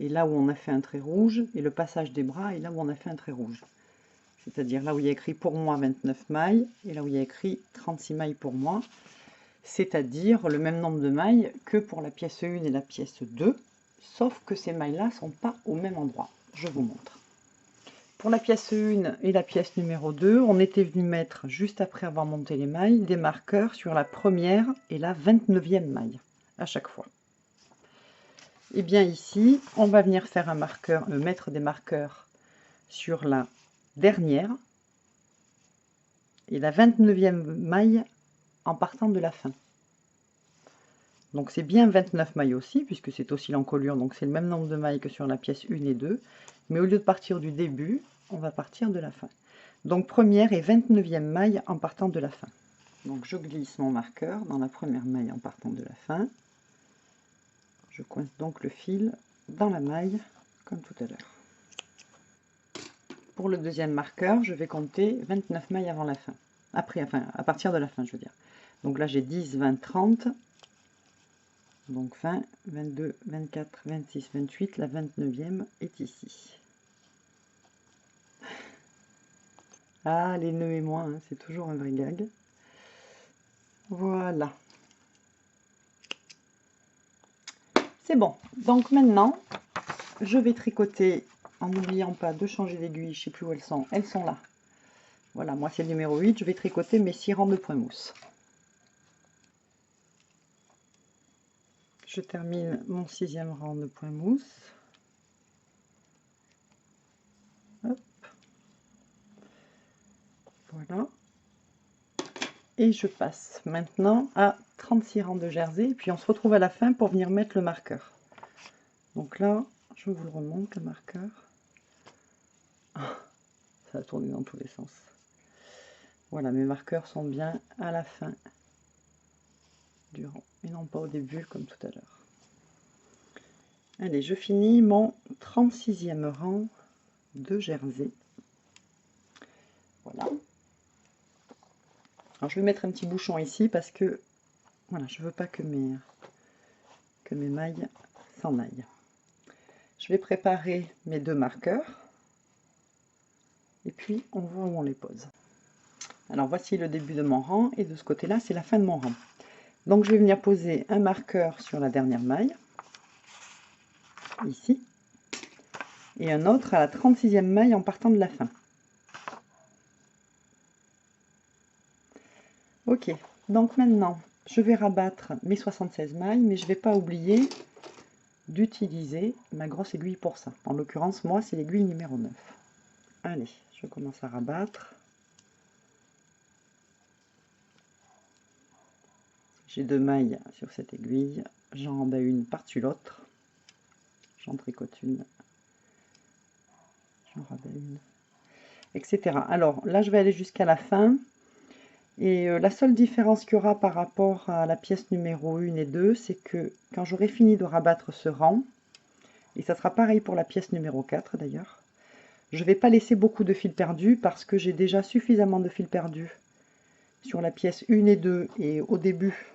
est là où on a fait un trait rouge, et le passage des bras est là où on a fait un trait rouge. C'est-à-dire là où il y a écrit pour moi 29 mailles, et là où il y a écrit 36 mailles pour moi, c'est-à-dire le même nombre de mailles que pour la pièce 1 et la pièce 2, sauf que ces mailles-là ne sont pas au même endroit. Je vous montre. Pour la pièce 1 et la pièce numéro 2, on était venu mettre, juste après avoir monté les mailles, des marqueurs sur la première et la 29e maille, à chaque fois. Et bien ici, on va venir faire un marqueur, mettre des marqueurs sur la dernière et la 29e maille en partant de la fin. Donc c'est bien 29 mailles aussi, puisque c'est aussi l'encolure, donc c'est le même nombre de mailles que sur la pièce 1 et 2. Mais au lieu de partir du début, on va partir de la fin. Donc première et 29e maille en partant de la fin. Donc je glisse mon marqueur dans la première maille en partant de la fin. Je coince donc le fil dans la maille, comme tout à l'heure. Pour le deuxième marqueur, je vais compter 29 mailles avant la fin. Après, enfin, à partir de la fin, je veux dire. Donc là, j'ai 10, 20, 30. Donc 20, 22, 24, 26, 28, la 29e est ici. Ah, les nœuds et moi, hein, c'est toujours un vrai gag. Voilà. C'est bon. Donc maintenant, je vais tricoter en n'oubliant pas de changer d'aiguille. Je ne sais plus où elles sont. Elles sont là. Voilà, moi c'est le numéro 8. Je vais tricoter mes 6 rangs de point mousse. Je termine mon 6e rang de point mousse. Hop. Voilà. Et je passe maintenant à 36 rangs de jersey. Et puis on se retrouve à la fin pour venir mettre le marqueur. Donc là, je vous le remonte, le marqueur. Ah, ça a tourné dans tous les sens. Voilà, mes marqueurs sont bien à la fin du rang. Et non pas au début comme tout à l'heure. Allez, je finis mon 36e rang de jersey. Voilà. Alors je vais mettre un petit bouchon ici parce que voilà, je veux pas que mes mailles s'en aillent. Je vais préparer mes 2 marqueurs et puis on voit où on les pose. Alors voici le début de mon rang et de ce côté-là c'est la fin de mon rang. Donc je vais venir poser un marqueur sur la dernière maille, ici, et un autre à la 36e maille en partant de la fin. Ok, donc maintenant je vais rabattre mes 76 mailles, mais je ne vais pas oublier d'utiliser ma grosse aiguille pour ça. En l'occurrence, moi, c'est l'aiguille numéro 9. Allez, je commence à rabattre. J'ai 2 mailles sur cette aiguille, j'en rabats une par-dessus l'autre, j'en tricote une, j'en rabats une, etc. Alors là, je vais aller jusqu'à la fin, Et la seule différence qu'il y aura par rapport à la pièce numéro 1 et 2, c'est que quand j'aurai fini de rabattre ce rang, et ça sera pareil pour la pièce numéro 4 d'ailleurs, je ne vais pas laisser beaucoup de fil perdu parce que j'ai déjà suffisamment de fil perdu sur la pièce 1 et 2 et au début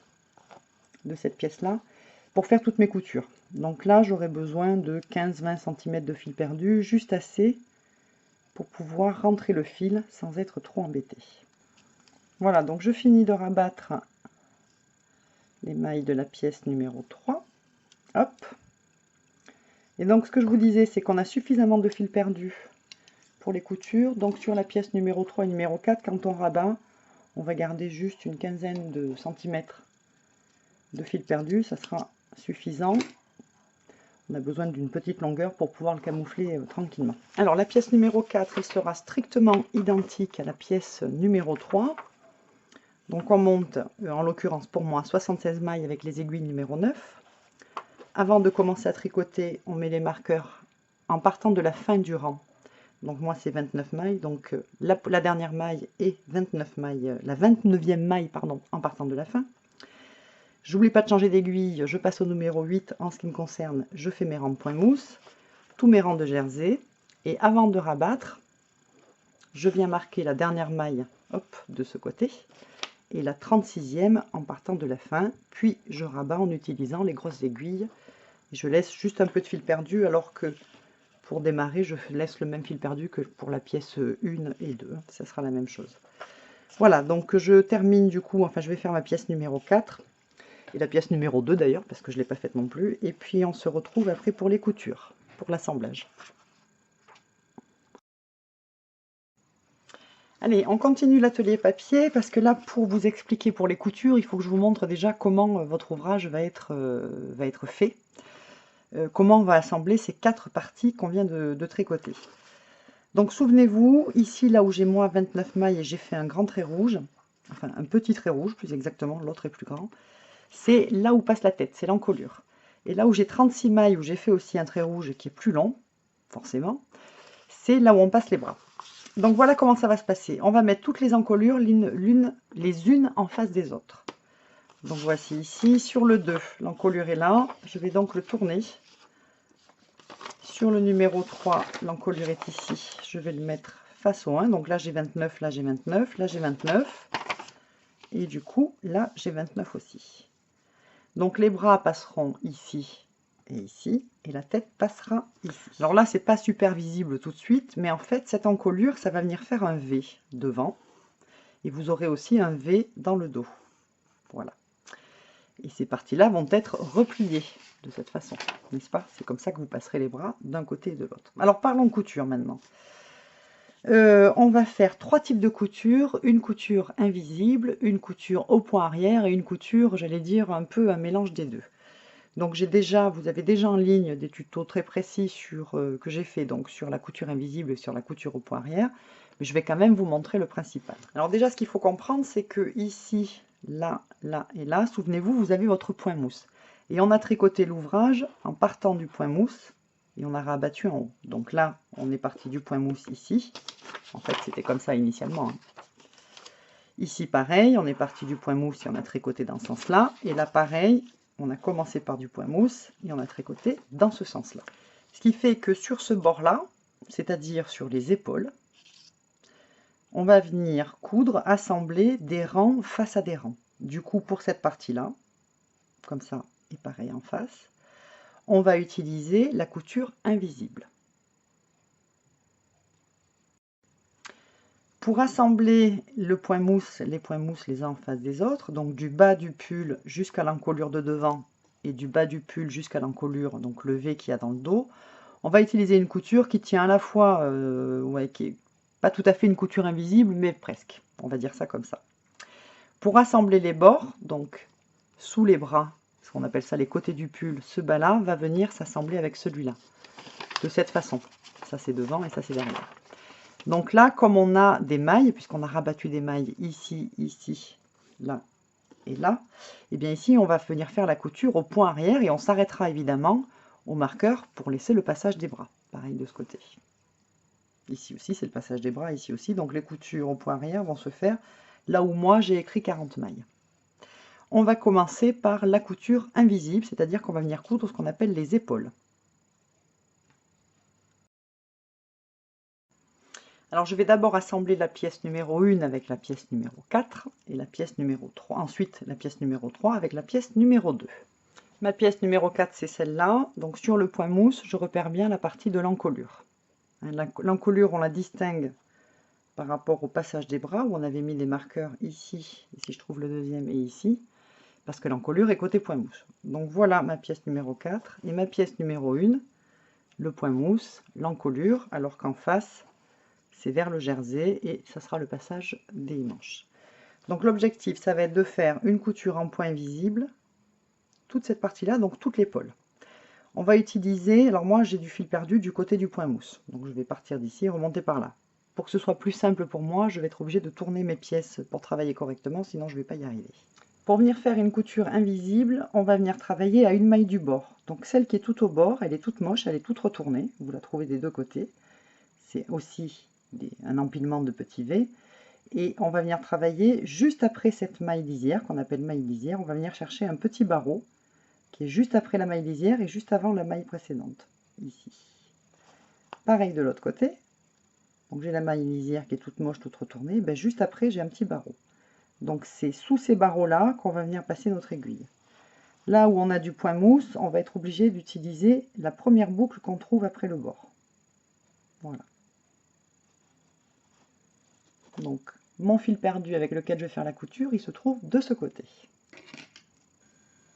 de cette pièce-là pour faire toutes mes coutures. Donc là, j'aurai besoin de 15-20 cm de fil perdu, juste assez pour pouvoir rentrer le fil sans être trop embêté. Voilà, donc je finis de rabattre les mailles de la pièce numéro 3. Hop. Et donc ce que je vous disais, c'est qu'on a suffisamment de fil perdu pour les coutures. Donc sur la pièce numéro 3 et numéro 4, quand on rabat, on va garder juste une quinzaine de centimètres de fil perdu, ça sera suffisant. On a besoin d'une petite longueur pour pouvoir le camoufler tranquillement. Alors la pièce numéro 4, elle sera strictement identique à la pièce numéro 3. Donc on monte, en l'occurrence pour moi, 76 mailles avec les aiguilles numéro 9. Avant de commencer à tricoter, on met les marqueurs en partant de la fin du rang. Donc moi c'est 29 mailles, donc la dernière maille est 29 mailles, la 29e maille pardon, en partant de la fin. J'oublie pas de changer d'aiguille, je passe au numéro 8 en ce qui me concerne, je fais mes rangs de point mousse, tous mes rangs de jersey, et avant de rabattre, je viens marquer la dernière maille hop, de ce côté, et la 36e en partant de la fin, puis je rabats en utilisant les grosses aiguilles. Je laisse juste un peu de fil perdu, alors que pour démarrer, je laisse le même fil perdu que pour la pièce 1 et 2, ça sera la même chose. Voilà, donc je termine du coup, enfin je vais faire ma pièce numéro 4, et la pièce numéro 2 d'ailleurs, parce que je ne l'ai pas faite non plus, et puis on se retrouve après pour les coutures, pour l'assemblage. Allez, on continue l'atelier papier, parce que là, pour vous expliquer pour les coutures, il faut que je vous montre déjà comment votre ouvrage va être fait. Comment on va assembler ces 4 parties qu'on vient de tricoter. Donc souvenez-vous, ici, là où j'ai moi 29 mailles et j'ai fait un grand trait rouge, enfin un petit trait rouge plus exactement, l'autre est plus grand, c'est là où passe la tête, c'est l'encolure. Et là où j'ai 36 mailles, où j'ai fait aussi un trait rouge qui est plus long, forcément, c'est là où on passe les bras. Donc voilà comment ça va se passer. On va mettre toutes les encolures les unes en face des autres. Donc voici ici, sur le 2, l'encolure est là. Je vais donc le tourner. Sur le numéro 3, l'encolure est ici. Je vais le mettre face au 1. Donc là j'ai 29, là j'ai 29, là j'ai 29. Et du coup, là j'ai 29 aussi. Donc les bras passeront ici et ici, et la tête passera ici. Alors là, c'est pas super visible tout de suite, mais en fait, cette encolure, ça va venir faire un V devant, et vous aurez aussi un V dans le dos. Voilà. Et ces parties-là vont être repliées de cette façon, n'est-ce pas? C'est comme ça que vous passerez les bras d'un côté et de l'autre. Alors parlons couture maintenant. On va faire 3 types de couture, une couture invisible, une couture au point arrière et une couture, j'allais dire, un peu un mélange des deux. Donc vous avez déjà en ligne des tutos très précis que j'ai fait donc sur la couture invisible et sur la couture au point arrière, mais je vais quand même vous montrer le principal. Alors déjà, ce qu'il faut comprendre, c'est que ici, là, là et là, souvenez-vous, vous avez votre point mousse. Et on a tricoté l'ouvrage en partant du point mousse et on a rabattu en haut. Donc là, on est parti du point mousse ici. En fait, c'était comme ça initialement, hein. Ici, pareil, on est parti du point mousse et on a tricoté dans ce sens-là. Et là, pareil, on a commencé par du point mousse et on a tricoté dans ce sens-là. Ce qui fait que sur ce bord-là, c'est-à-dire sur les épaules, on va venir coudre, assembler des rangs face à des rangs. Du coup, pour cette partie-là, comme ça, et pareil en face, on va utiliser la couture invisible. Pour assembler le point mousse, les points mousse les uns en face des autres, donc du bas du pull jusqu'à l'encolure de devant et du bas du pull jusqu'à l'encolure, donc le V qu'il y a dans le dos, on va utiliser une couture qui tient à la fois, qui est pas tout à fait une couture invisible, mais presque, on va dire ça comme ça. Pour assembler les bords, donc sous les bras, ce qu'on appelle ça les côtés du pull, ce bas-là va venir s'assembler avec celui-là, de cette façon. Ça c'est devant et ça c'est derrière. Donc là, comme on a des mailles, puisqu'on a rabattu des mailles ici, ici, là et là, et bien ici, on va venir faire la couture au point arrière et on s'arrêtera évidemment au marqueur pour laisser le passage des bras. Pareil de ce côté. Ici aussi, c'est le passage des bras, ici aussi. Donc les coutures au point arrière vont se faire là où moi j'ai écrit 40 mailles. On va commencer par la couture invisible, c'est-à-dire qu'on va venir coudre ce qu'on appelle les épaules. Alors je vais d'abord assembler la pièce numéro 1 avec la pièce numéro 4 et la pièce numéro 3, ensuite la pièce numéro 3 avec la pièce numéro 2. Ma pièce numéro 4 c'est celle-là, donc sur le point mousse je repère bien la partie de l'encolure. L'encolure on la distingue par rapport au passage des bras où on avait mis les marqueurs ici, je trouve le deuxième et ici, parce que l'encolure est côté point mousse. Donc voilà ma pièce numéro 4 et ma pièce numéro 1, le point mousse, l'encolure, alors qu'en face c'est vers le jersey et ça sera le passage des manches. Donc l'objectif, ça va être de faire une couture en point visible, toute cette partie-là, donc toute l'épaule. On va utiliser, alors moi j'ai du fil perdu du côté du point mousse, donc je vais partir d'ici et remonter par là. Pour que ce soit plus simple pour moi, je vais être obligée de tourner mes pièces pour travailler correctement, sinon je ne vais pas y arriver. Pour venir faire une couture invisible, on va venir travailler à une maille du bord. Donc celle qui est tout au bord, elle est toute moche, elle est toute retournée, vous la trouvez des deux côtés. C'est aussi un empilement de petits V, et on va venir travailler juste après cette maille lisière qu'on appelle maille lisière. On va venir chercher un petit barreau qui est juste après la maille lisière et juste avant la maille précédente, ici. Pareil de l'autre côté, donc j'ai la maille lisière qui est toute moche, toute retournée, ben juste après j'ai un petit barreau. Donc c'est sous ces barreaux là qu'on va venir passer notre aiguille. Là où on a du point mousse, on va être obligé d'utiliser la première boucle qu'on trouve après le bord. Voilà. Donc, mon fil perdu avec lequel je vais faire la couture, il se trouve de ce côté.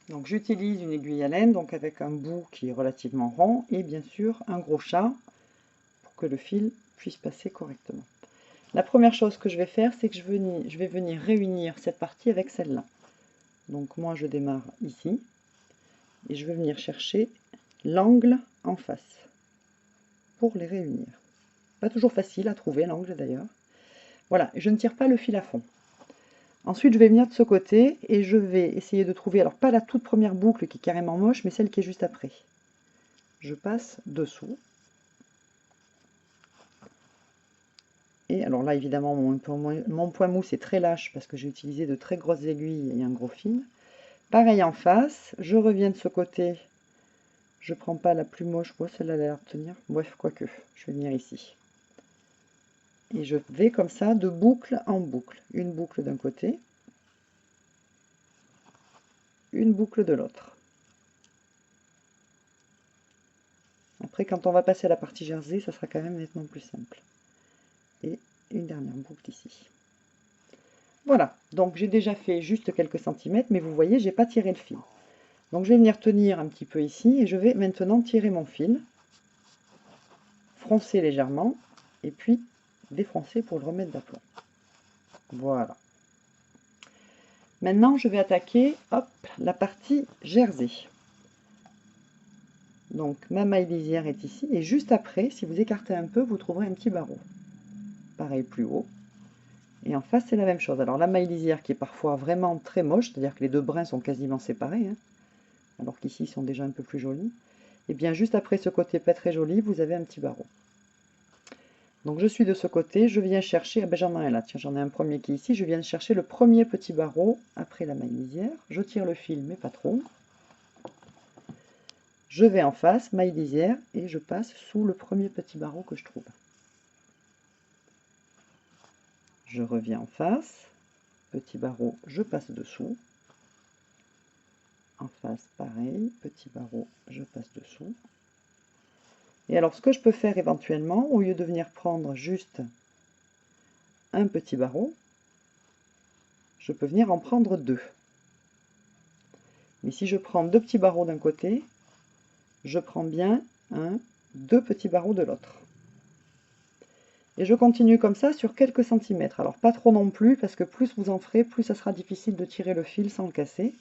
Donc, j'utilise une aiguille à laine, donc avec un bout qui est relativement rond, et bien sûr un gros chat pour que le fil puisse passer correctement. La première chose que je vais faire, c'est que je vais venir réunir cette partie avec celle-là. Donc, moi, je démarre ici, et je vais venir chercher l'angle en face pour les réunir. Pas toujours facile à trouver l'angle d'ailleurs. Voilà, je ne tire pas le fil à fond. Ensuite, je vais venir de ce côté et je vais essayer de trouver, alors pas la toute première boucle qui est carrément moche, mais celle qui est juste après. Je passe dessous. Et alors là, évidemment, mon point mousse est très lâche parce que j'ai utilisé de très grosses aiguilles et un gros fil. Pareil en face, je reviens de ce côté. Je ne prends pas la plus moche, celle-là a l'air de tenir. Bref, quoique, je vais venir ici. Et je vais comme ça de boucle en boucle. Une boucle d'un côté, une boucle de l'autre. Après, quand on va passer à la partie jersey, ça sera quand même nettement plus simple. Et une dernière boucle ici. Voilà, donc j'ai déjà fait juste quelques centimètres, mais vous voyez, j'ai pas tiré le fil. Donc je vais venir tenir un petit peu ici, et je vais maintenant tirer mon fil, froncer légèrement, et puis défroncer pour le remettre d'aplomb. Voilà. Maintenant, je vais attaquer, hop, la partie jersey. Donc ma maille lisière est ici, et juste après, si vous écartez un peu, vous trouverez un petit barreau. Pareil plus haut. Et en face, c'est la même chose. Alors la maille lisière qui est parfois vraiment très moche, c'est-à-dire que les deux brins sont quasiment séparés, hein, alors qu'ici, ils sont déjà un peu plus jolis. Et bien juste après ce côté pas très joli, vous avez un petit barreau. Donc je suis de ce côté, je viens chercher, ah ben j'en ai un là, tiens, j'en ai un premier qui est ici, je viens chercher le premier petit barreau après la maille lisière. Je tire le fil, mais pas trop. Je vais en face, maille lisière, et je passe sous le premier petit barreau que je trouve. Je reviens en face, petit barreau, je passe dessous. En face, pareil, petit barreau, je passe dessous. Et alors, ce que je peux faire éventuellement, au lieu de venir prendre juste un petit barreau, je peux venir en prendre deux. Mais si je prends deux petits barreaux d'un côté, je prends bien deux petits barreaux de l'autre. Et je continue comme ça sur quelques centimètres. Alors pas trop non plus, parce que plus vous en ferez, plus ça sera difficile de tirer le fil sans le casser.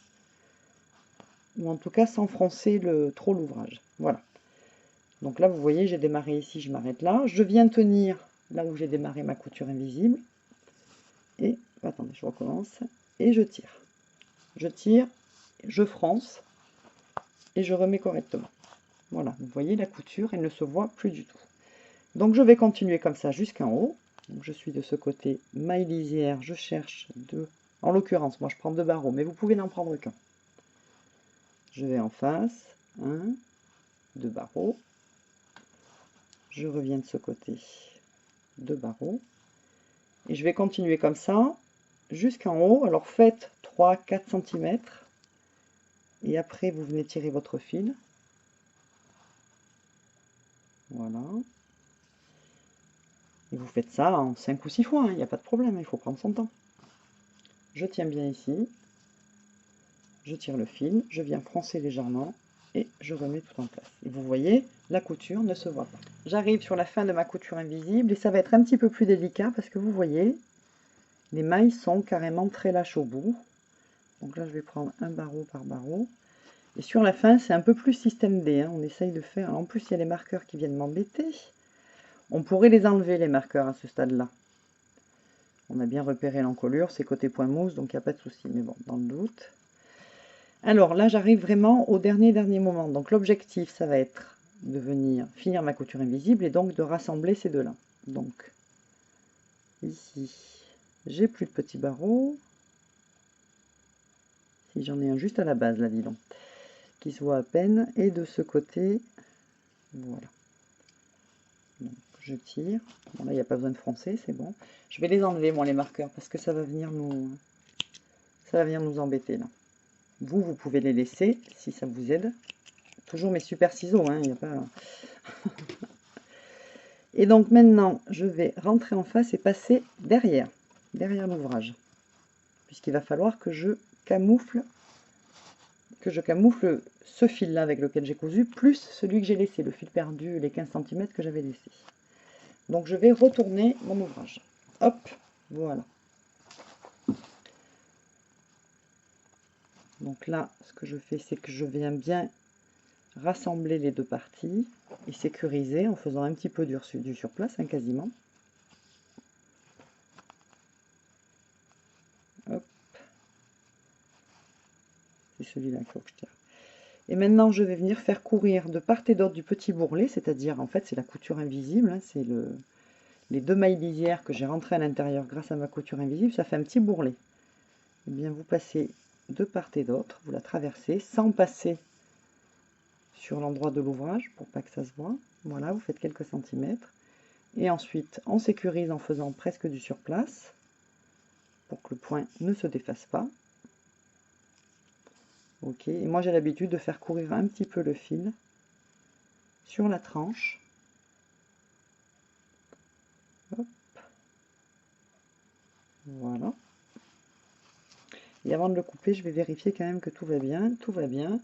Ou en tout cas sans froncer trop l'ouvrage. Voilà. Donc là, vous voyez, j'ai démarré ici, je m'arrête là. Je viens tenir là où j'ai démarré ma couture invisible. Et, attendez, je recommence. Et je tire. Je tire, je fronce et je remets correctement. Voilà, vous voyez, la couture, elle ne se voit plus du tout. Donc je vais continuer comme ça jusqu'en haut. Donc je suis de ce côté, maille lisière, je cherche deux. En l'occurrence, moi je prends 2 barreaux, mais vous pouvez n'en prendre qu'un. Je vais en face, 1, 2 barreaux. Je reviens de ce côté, 2 barreaux. Et je vais continuer comme ça jusqu'en haut. Alors faites 3-4 cm. Et après, vous venez tirer votre fil. Voilà. Et vous faites ça en 5 ou 6 fois, il n'y a pas de problème, il faut prendre son temps. Je tiens bien ici. Je tire le fil, je viens froncer légèrement et je remets tout en place. Et vous voyez, la couture ne se voit pas. J'arrive sur la fin de ma couture invisible et ça va être un petit peu plus délicat parce que vous voyez, les mailles sont carrément très lâches au bout. Donc là, je vais prendre un barreau par barreau. Et sur la fin, c'est un peu plus système D. On essaye de faire... En plus, il y a les marqueurs qui viennent m'embêter. On pourrait les enlever, les marqueurs, à ce stade-là. On a bien repéré l'encolure, c'est côté point mousse, donc il n'y a pas de souci. Mais bon, dans le doute... Alors là, j'arrive vraiment au dernier moment. Donc l'objectif, ça va être de venir finir ma couture invisible et donc de rassembler ces deux-là. Donc ici, j'ai plus de petits barreaux. Si j'en ai un juste à la base, là, dis donc, qui se voit à peine. Et de ce côté, voilà. Donc je tire. Bon, là, il n'y a pas besoin de froncer, c'est bon. Je vais les enlever, moi, les marqueurs, parce que ça va venir nous embêter, là. Vous pouvez les laisser, si ça vous aide. Toujours mes super ciseaux, il n'y a pas... Et donc maintenant, je vais rentrer en face et passer derrière l'ouvrage. Puisqu'il va falloir que je camoufle ce fil-là avec lequel j'ai cousu, plus celui que j'ai laissé, le fil perdu, les 15 cm que j'avais laissé. Donc je vais retourner mon ouvrage. Hop, voilà. Donc là, ce que je fais, c'est que je viens bien rassembler les deux parties et sécuriser en faisant un petit peu du surplace, quasiment. Hop. C'est celui-là qu'il faut que je tire. Et maintenant, je vais venir faire courir de part et d'autre du petit bourrelet, c'est-à-dire, en fait, c'est la couture invisible, c'est les 2 mailles lisières que j'ai rentrées à l'intérieur grâce à ma couture invisible, ça fait un petit bourrelet. Et bien, vous passez de part et d'autre, vous la traversez sans passer sur l'endroit de l'ouvrage pour pas que ça se voit. Voilà, vous faites quelques centimètres. Et ensuite, on sécurise en faisant presque du surplace pour que le point ne se défasse pas. Ok, et moi j'ai l'habitude de faire courir un petit peu le fil sur la tranche. Hop. Voilà. Et avant de le couper, je vais vérifier quand même que tout va bien. Tout va bien.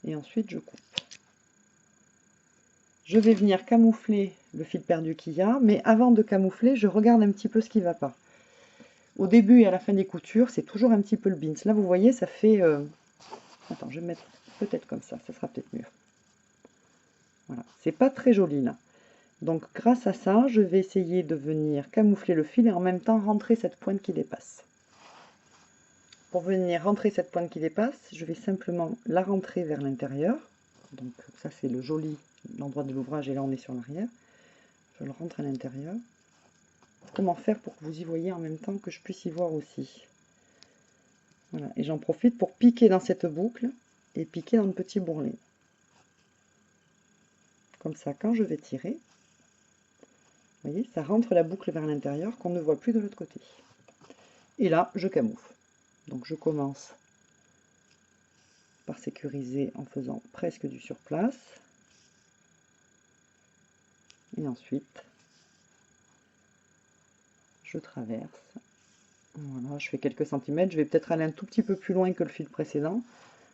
Et ensuite, je coupe. Je vais venir camoufler le fil perdu qu'il y a. Mais avant de camoufler, je regarde un petit peu ce qui ne va pas. Au début et à la fin des coutures, c'est toujours un petit peu le bins. Là, vous voyez, ça fait... Attends, je vais mettre peut-être comme ça. Ça sera peut-être mieux. Voilà. C'est pas très joli, là. Donc, grâce à ça, je vais essayer de venir camoufler le fil et en même temps rentrer cette pointe qui dépasse. Pour venir rentrer cette pointe qui dépasse, je vais simplement la rentrer vers l'intérieur. Donc ça c'est le joli, l'endroit de l'ouvrage, et là on est sur l'arrière. Je le rentre à l'intérieur. Comment faire pour que vous y voyez en même temps que je puisse y voir aussi. Voilà, et j'en profite pour piquer dans cette boucle et piquer dans le petit bourrelet. Comme ça, quand je vais tirer, vous voyez, ça rentre la boucle vers l'intérieur qu'on ne voit plus de l'autre côté. Et là, je camoufle. Donc je commence par sécuriser en faisant presque du surplace. Et ensuite, je traverse. Voilà, je fais quelques centimètres. Je vais peut-être aller un tout petit peu plus loin que le fil précédent.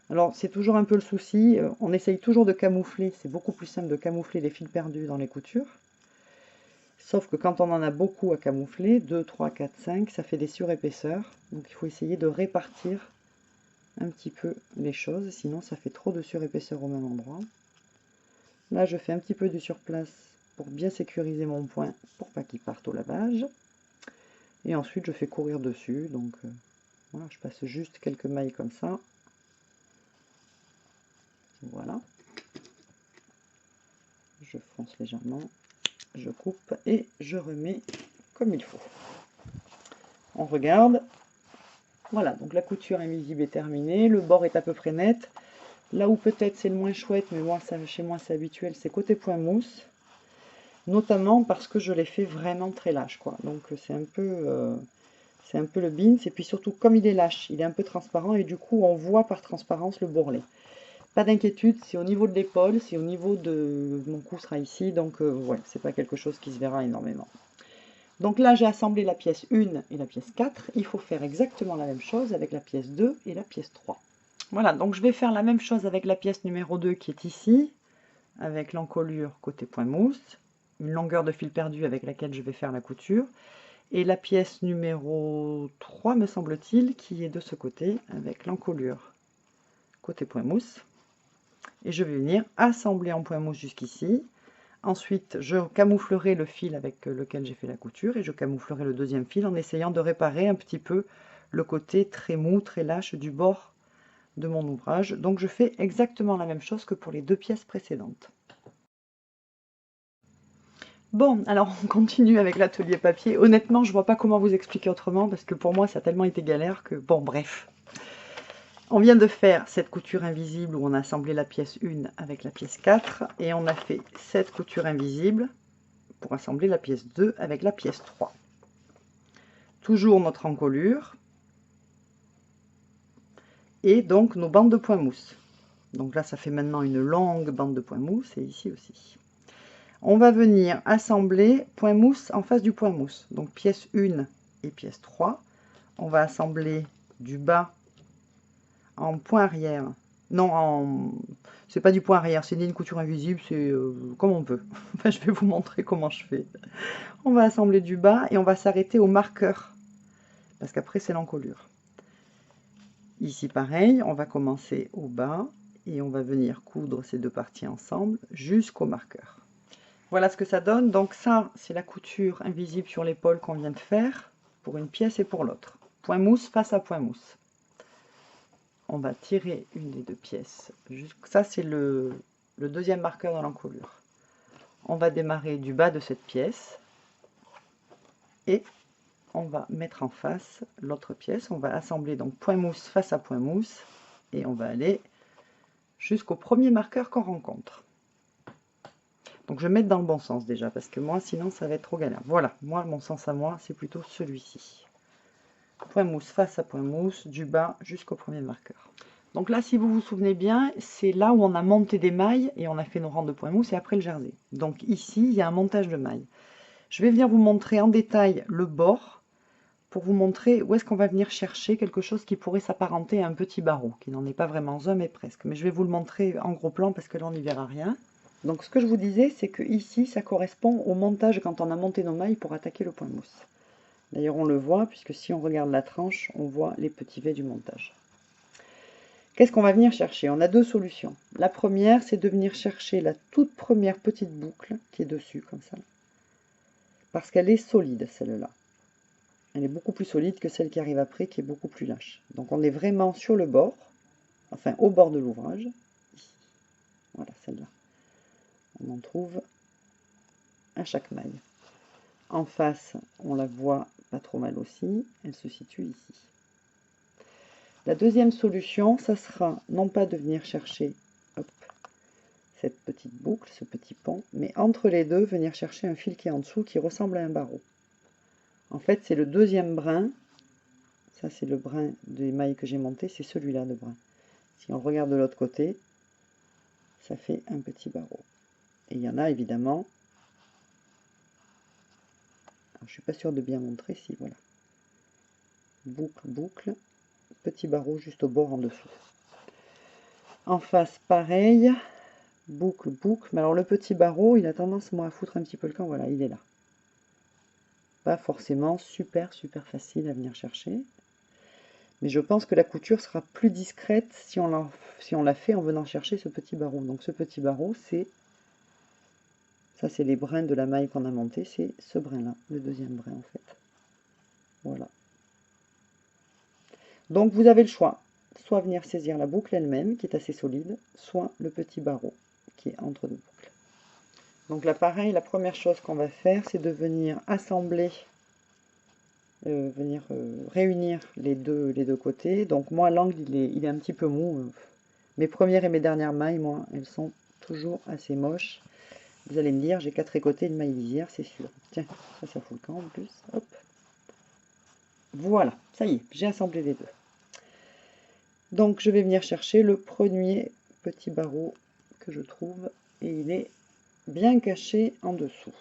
Alors, c'est toujours un peu le souci. On essaye toujours de camoufler. C'est beaucoup plus simple de camoufler les fils perdus dans les coutures. Sauf que quand on en a beaucoup à camoufler, 2, 3, 4, 5, ça fait des surépaisseurs. Donc, il faut essayer de répartir un petit peu les choses. Sinon, ça fait trop de surépaisseur au même endroit. Là, je fais un petit peu du surplace pour bien sécuriser mon point, pour pas qu'il parte au lavage. Et ensuite, je fais courir dessus. Donc, voilà, je passe juste quelques mailles comme ça. Voilà. Je fronce légèrement. Je coupe et je remets comme il faut. On regarde. Voilà, donc la couture invisible est terminée, le bord est à peu près net. Là où peut-être c'est le moins chouette, mais moi, chez moi c'est habituel, c'est côté point mousse. Notamment parce que je l'ai fait vraiment très lâche, quoi. Donc c'est un peu le beans. Et puis surtout, comme il est lâche, il est un peu transparent et du coup on voit par transparence le bourrelet. Pas d'inquiétude, c'est au niveau de l'épaule, c'est au niveau de... Mon cou sera ici, donc ouais, c'est pas quelque chose qui se verra énormément. Donc là, j'ai assemblé la pièce 1 et la pièce 4. Il faut faire exactement la même chose avec la pièce 2 et la pièce 3. Voilà, donc je vais faire la même chose avec la pièce numéro 2 qui est ici, avec l'encolure côté point mousse, une longueur de fil perdu avec laquelle je vais faire la couture, et la pièce numéro 3, me semble-t-il, qui est de ce côté, avec l'encolure côté point mousse. Et je vais venir assembler en point mousse jusqu'ici. Ensuite, je camouflerai le fil avec lequel j'ai fait la couture et je camouflerai le deuxième fil en essayant de réparer un petit peu le côté très mou, très lâche du bord de mon ouvrage. Donc je fais exactement la même chose que pour les deux pièces précédentes. Bon, alors on continue avec l'atelier papier. Honnêtement, je vois pas comment vous expliquer autrement parce que pour moi ça a tellement été galère que bon, bref. On vient de faire cette couture invisible où on a assemblé la pièce 1 avec la pièce 4 et on a fait cette couture invisible pour assembler la pièce 2 avec la pièce 3. Toujours notre encolure et donc nos bandes de point mousse. Donc là, ça fait maintenant une longue bande de point mousse et ici aussi. On va venir assembler point mousse en face du point mousse. Donc pièce 1 et pièce 3. On va assembler du bas en point arrière. Non, c'est pas du point arrière, c'est une couture invisible, c'est comme on peut. Enfin, je vais vous montrer comment je fais. On va assembler du bas et on va s'arrêter au marqueur. Parce qu'après, c'est l'encolure. Ici, pareil, on va commencer au bas et on va venir coudre ces deux parties ensemble jusqu'au marqueur. Voilà ce que ça donne. Donc ça, c'est la couture invisible sur l'épaule qu'on vient de faire pour une pièce et pour l'autre. Point mousse face à point mousse. On va tirer une des deux pièces. Ça, c'est le deuxième marqueur dans l'encolure. On va démarrer du bas de cette pièce et on va mettre en face l'autre pièce. On va assembler donc point mousse face à point mousse et on va aller jusqu'au premier marqueur qu'on rencontre. Donc je vais mettre dans le bon sens déjà parce que moi sinon ça va être trop galère. Voilà, moi mon sens à moi c'est plutôt celui-ci. Point mousse face à point mousse, du bas jusqu'au premier marqueur. Donc là, si vous vous souvenez bien, c'est là où on a monté des mailles et on a fait nos rangs de point mousse et après le jersey. Donc ici, il y a un montage de mailles. Je vais venir vous montrer en détail le bord pour vous montrer où est-ce qu'on va venir chercher quelque chose qui pourrait s'apparenter à un petit barreau, qui n'en est pas vraiment un, mais presque. Mais je vais vous le montrer en gros plan parce que là, on n'y verra rien. Donc ce que je vous disais, c'est que ici, ça correspond au montage quand on a monté nos mailles pour attaquer le point mousse. D'ailleurs, on le voit, puisque si on regarde la tranche, on voit les petits V du montage. Qu'est-ce qu'on va venir chercher? On a deux solutions. La première, c'est de venir chercher la toute première petite boucle qui est dessus, comme ça. Parce qu'elle est solide, celle-là. Elle est beaucoup plus solide que celle qui arrive après, qui est beaucoup plus lâche. Donc on est vraiment sur le bord, enfin au bord de l'ouvrage. Voilà, celle-là. On en trouve à chaque maille. En face, on la voit pas trop mal aussi. Elle se situe ici. La deuxième solution, ça sera non pas de venir chercher cette petite boucle, ce petit pont, mais entre les deux, venir chercher un fil qui est en dessous, qui ressemble à un barreau. En fait, c'est le deuxième brin. Ça, c'est le brin des mailles que j'ai monté, c'est celui-là de brin. Si on regarde de l'autre côté, ça fait un petit barreau. Et il y en a évidemment... Alors, je ne suis pas sûre de bien montrer, si, voilà. Boucle, boucle, petit barreau juste au bord en dessous. En face, pareil, boucle, boucle. Mais alors le petit barreau, il a tendance moi à foutre un petit peu le camp, voilà, il est là. Pas forcément super facile à venir chercher. Mais je pense que la couture sera plus discrète si on la fait en venant chercher ce petit barreau. Donc ce petit barreau, c'est... Ça, c'est les brins de la maille qu'on a monté, c'est ce brin-là, le deuxième brin en fait. Voilà. Donc vous avez le choix, soit venir saisir la boucle elle-même, qui est assez solide, soit le petit barreau, qui est entre deux boucles. Donc là, pareil, la première chose qu'on va faire, c'est de venir assembler venir réunir les deux côtés. Donc moi, l'angle, il est un petit peu mou. Mes premières et mes dernières mailles, moi, elles sont toujours assez moches. Vous allez me dire, j'ai qu'à tricoter une maille lisière, c'est sûr. Tiens, ça fout le camp en plus. Hop. Voilà, ça y est, j'ai assemblé les deux. Donc je vais venir chercher le premier petit barreau que je trouve et il est bien caché en dessous.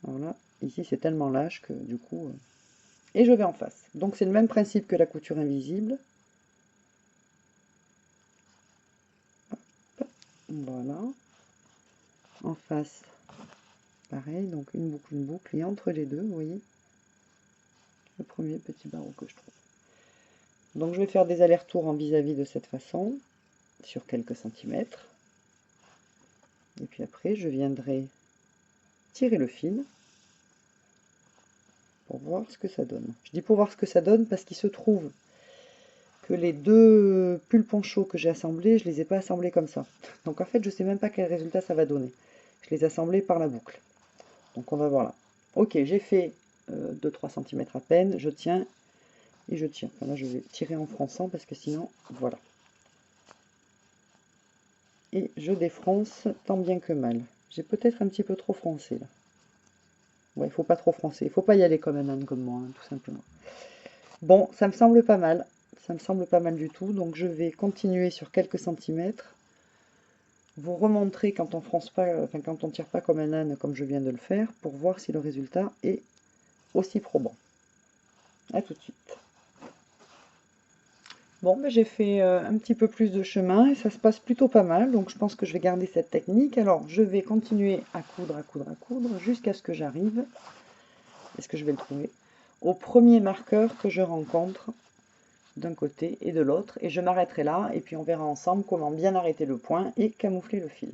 Voilà, ici c'est tellement lâche que du coup... Et je vais en face. Donc c'est le même principe que la couture invisible. Hop, voilà. En face, pareil, donc une boucle, et entre les deux, vous voyez, le premier petit barreau que je trouve. Donc je vais faire des allers-retours en vis-à-vis de cette façon, sur quelques centimètres. Et puis après, je viendrai tirer le fil pour voir ce que ça donne. Je dis pour voir ce que ça donne parce qu'il se trouve que les deux pulls ponchos que j'ai assemblés, je ne les ai pas assemblés comme ça. Donc en fait, je ne sais même pas quel résultat ça va donner. Je les ai assemblés par la boucle. Donc on va voir là. Ok, j'ai fait 2-3 cm à peine, je tiens et je tiens. Enfin, là, je vais tirer en fronçant parce que sinon, voilà. Et je défronce tant bien que mal. J'ai peut-être un petit peu trop froncé là. Ouais, il faut pas trop froncer. Il faut pas y aller comme un âne comme moi, hein, tout simplement. Bon, ça me semble pas mal. Ça me semble pas mal du tout. Donc je vais continuer sur quelques centimètres. Vous remontrer quand on fronce pas, enfin quand on tire pas comme un âne, comme je viens de le faire, pour voir si le résultat est aussi probant. A tout de suite. Bon, ben, j'ai fait un petit peu plus de chemin et ça se passe plutôt pas mal, donc je pense que je vais garder cette technique. Alors, je vais continuer à coudre, jusqu'à ce que j'arrive, est-ce que je vais le trouver, au premier marqueur que je rencontre d'un côté et de l'autre, et je m'arrêterai là, et puis on verra ensemble comment bien arrêter le point et camoufler le fil.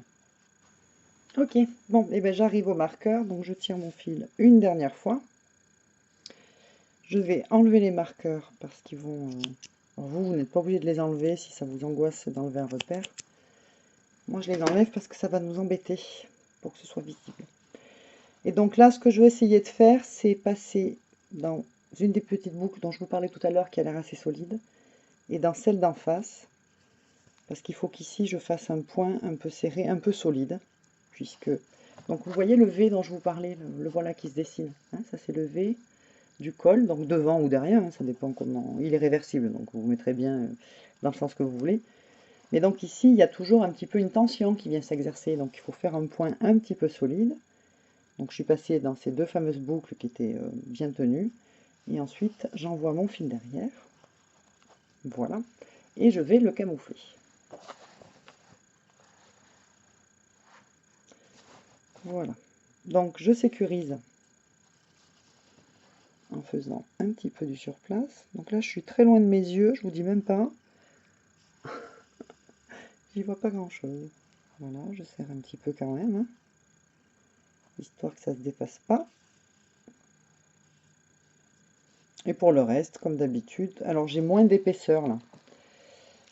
Ok, bon, et ben j'arrive au marqueur, donc je tire mon fil une dernière fois. Je vais enlever les marqueurs parce qu'ils vont... Alors vous n'êtes pas obligé de les enlever si ça vous angoisse d'enlever un repère. Moi, je les enlève parce que ça va nous embêter pour que ce soit visible. Et donc là, ce que je vais essayer de faire, c'est passer dans une des petites boucles dont je vous parlais tout à l'heure qui a l'air assez solide et dans celle d'en face parce qu'il faut qu'ici, je fasse un point un peu serré, un peu solide puisque... Donc vous voyez le V dont je vous parlais, le voilà qui se dessine. Hein, ça, c'est le V du col, donc devant ou derrière, hein, ça dépend comment... Il est réversible, donc vous mettrez bien dans le sens que vous voulez. Mais donc ici, il y a toujours un petit peu une tension qui vient s'exercer, donc il faut faire un point un petit peu solide. Donc je suis passée dans ces deux fameuses boucles qui étaient bien tenues, et ensuite j'envoie mon fil derrière, voilà, et je vais le camoufler. Voilà, donc je sécurise en faisant un petit peu du surplace. Donc là je suis très loin de mes yeux, je vous dis même pas. J'y vois pas grand chose. Voilà, je serre un petit peu quand même, hein, histoire que ça se dépasse pas. Et pour le reste, comme d'habitude, alors j'ai moins d'épaisseur là.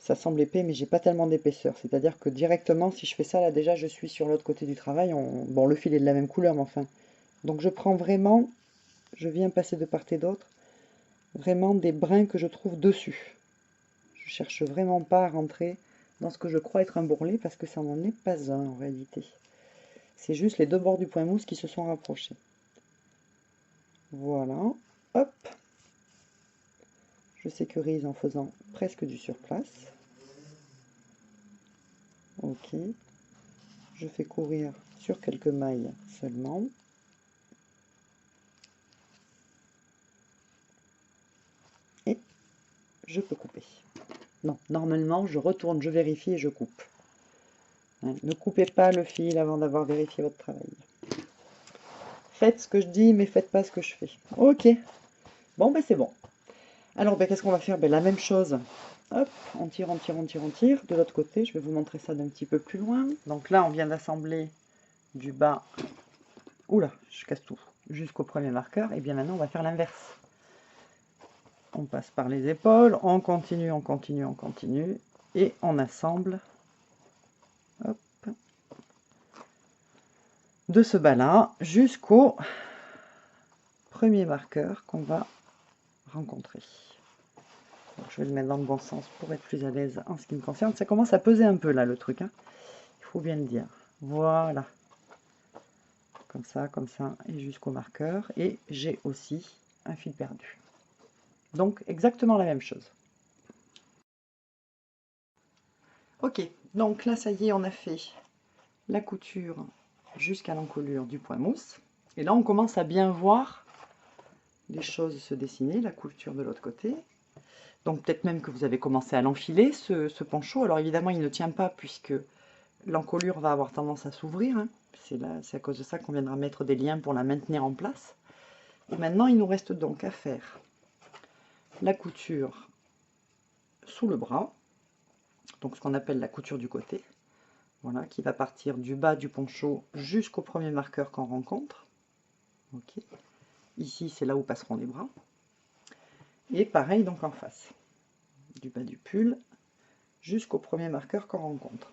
Ça semble épais, mais j'ai pas tellement d'épaisseur. C'est-à-dire que directement, si je fais ça, là déjà je suis sur l'autre côté du travail. Bon, le fil est de la même couleur, mais enfin. Donc je prends vraiment, je viens passer de part et d'autre, vraiment des brins que je trouve dessus. Je cherche vraiment pas à rentrer dans ce que je crois être un bourrelet, parce que ça n'en est pas un en réalité. C'est juste les deux bords du point mousse qui se sont rapprochés. Voilà, hop. Je sécurise en faisant presque du surplace. Ok. Je fais courir sur quelques mailles seulement. Et je peux couper. Non, normalement, je retourne, je vérifie et je coupe. Hein, ne coupez pas le fil avant d'avoir vérifié votre travail. Faites ce que je dis, mais faites pas ce que je fais. Ok. Bon, ben c'est bon. Alors, ben, qu'est-ce qu'on va faire? Ben, la même chose. Hop, on tire, on tire, on tire, on tire. De l'autre côté, je vais vous montrer ça d'un petit peu plus loin. Donc là, on vient d'assembler du bas. Oula, je casse tout. Jusqu'au premier marqueur. Et bien maintenant, on va faire l'inverse. On passe par les épaules, on continue, on continue, on continue. Et on assemble. Hop. De ce bas-là jusqu'au premier marqueur qu'on va rencontrer. Donc, je vais le mettre dans le bon sens pour être plus à l'aise en ce qui me concerne. Ça commence à peser un peu là le truc, hein. Il faut bien le dire. Voilà. Comme ça, et jusqu'au marqueur. Et j'ai aussi un fil perdu. Donc exactement la même chose. Ok, donc là ça y est, on a fait la couture jusqu'à l'encolure du point mousse. Et là on commence à bien voir les choses se dessiner, la couture de l'autre côté. Donc peut-être même que vous avez commencé à l'enfiler, ce poncho. Alors évidemment il ne tient pas puisque l'encolure va avoir tendance à s'ouvrir, hein. C'est à cause de ça qu'on viendra mettre des liens pour la maintenir en place. Et maintenant il nous reste donc à faire la couture sous le bras, donc ce qu'on appelle la couture du côté. Voilà, qui va partir du bas du poncho jusqu'au premier marqueur qu'on rencontre. Okay. Ici, c'est là où passeront les bras. Et pareil donc en face, du bas du pull jusqu'au premier marqueur qu'on rencontre.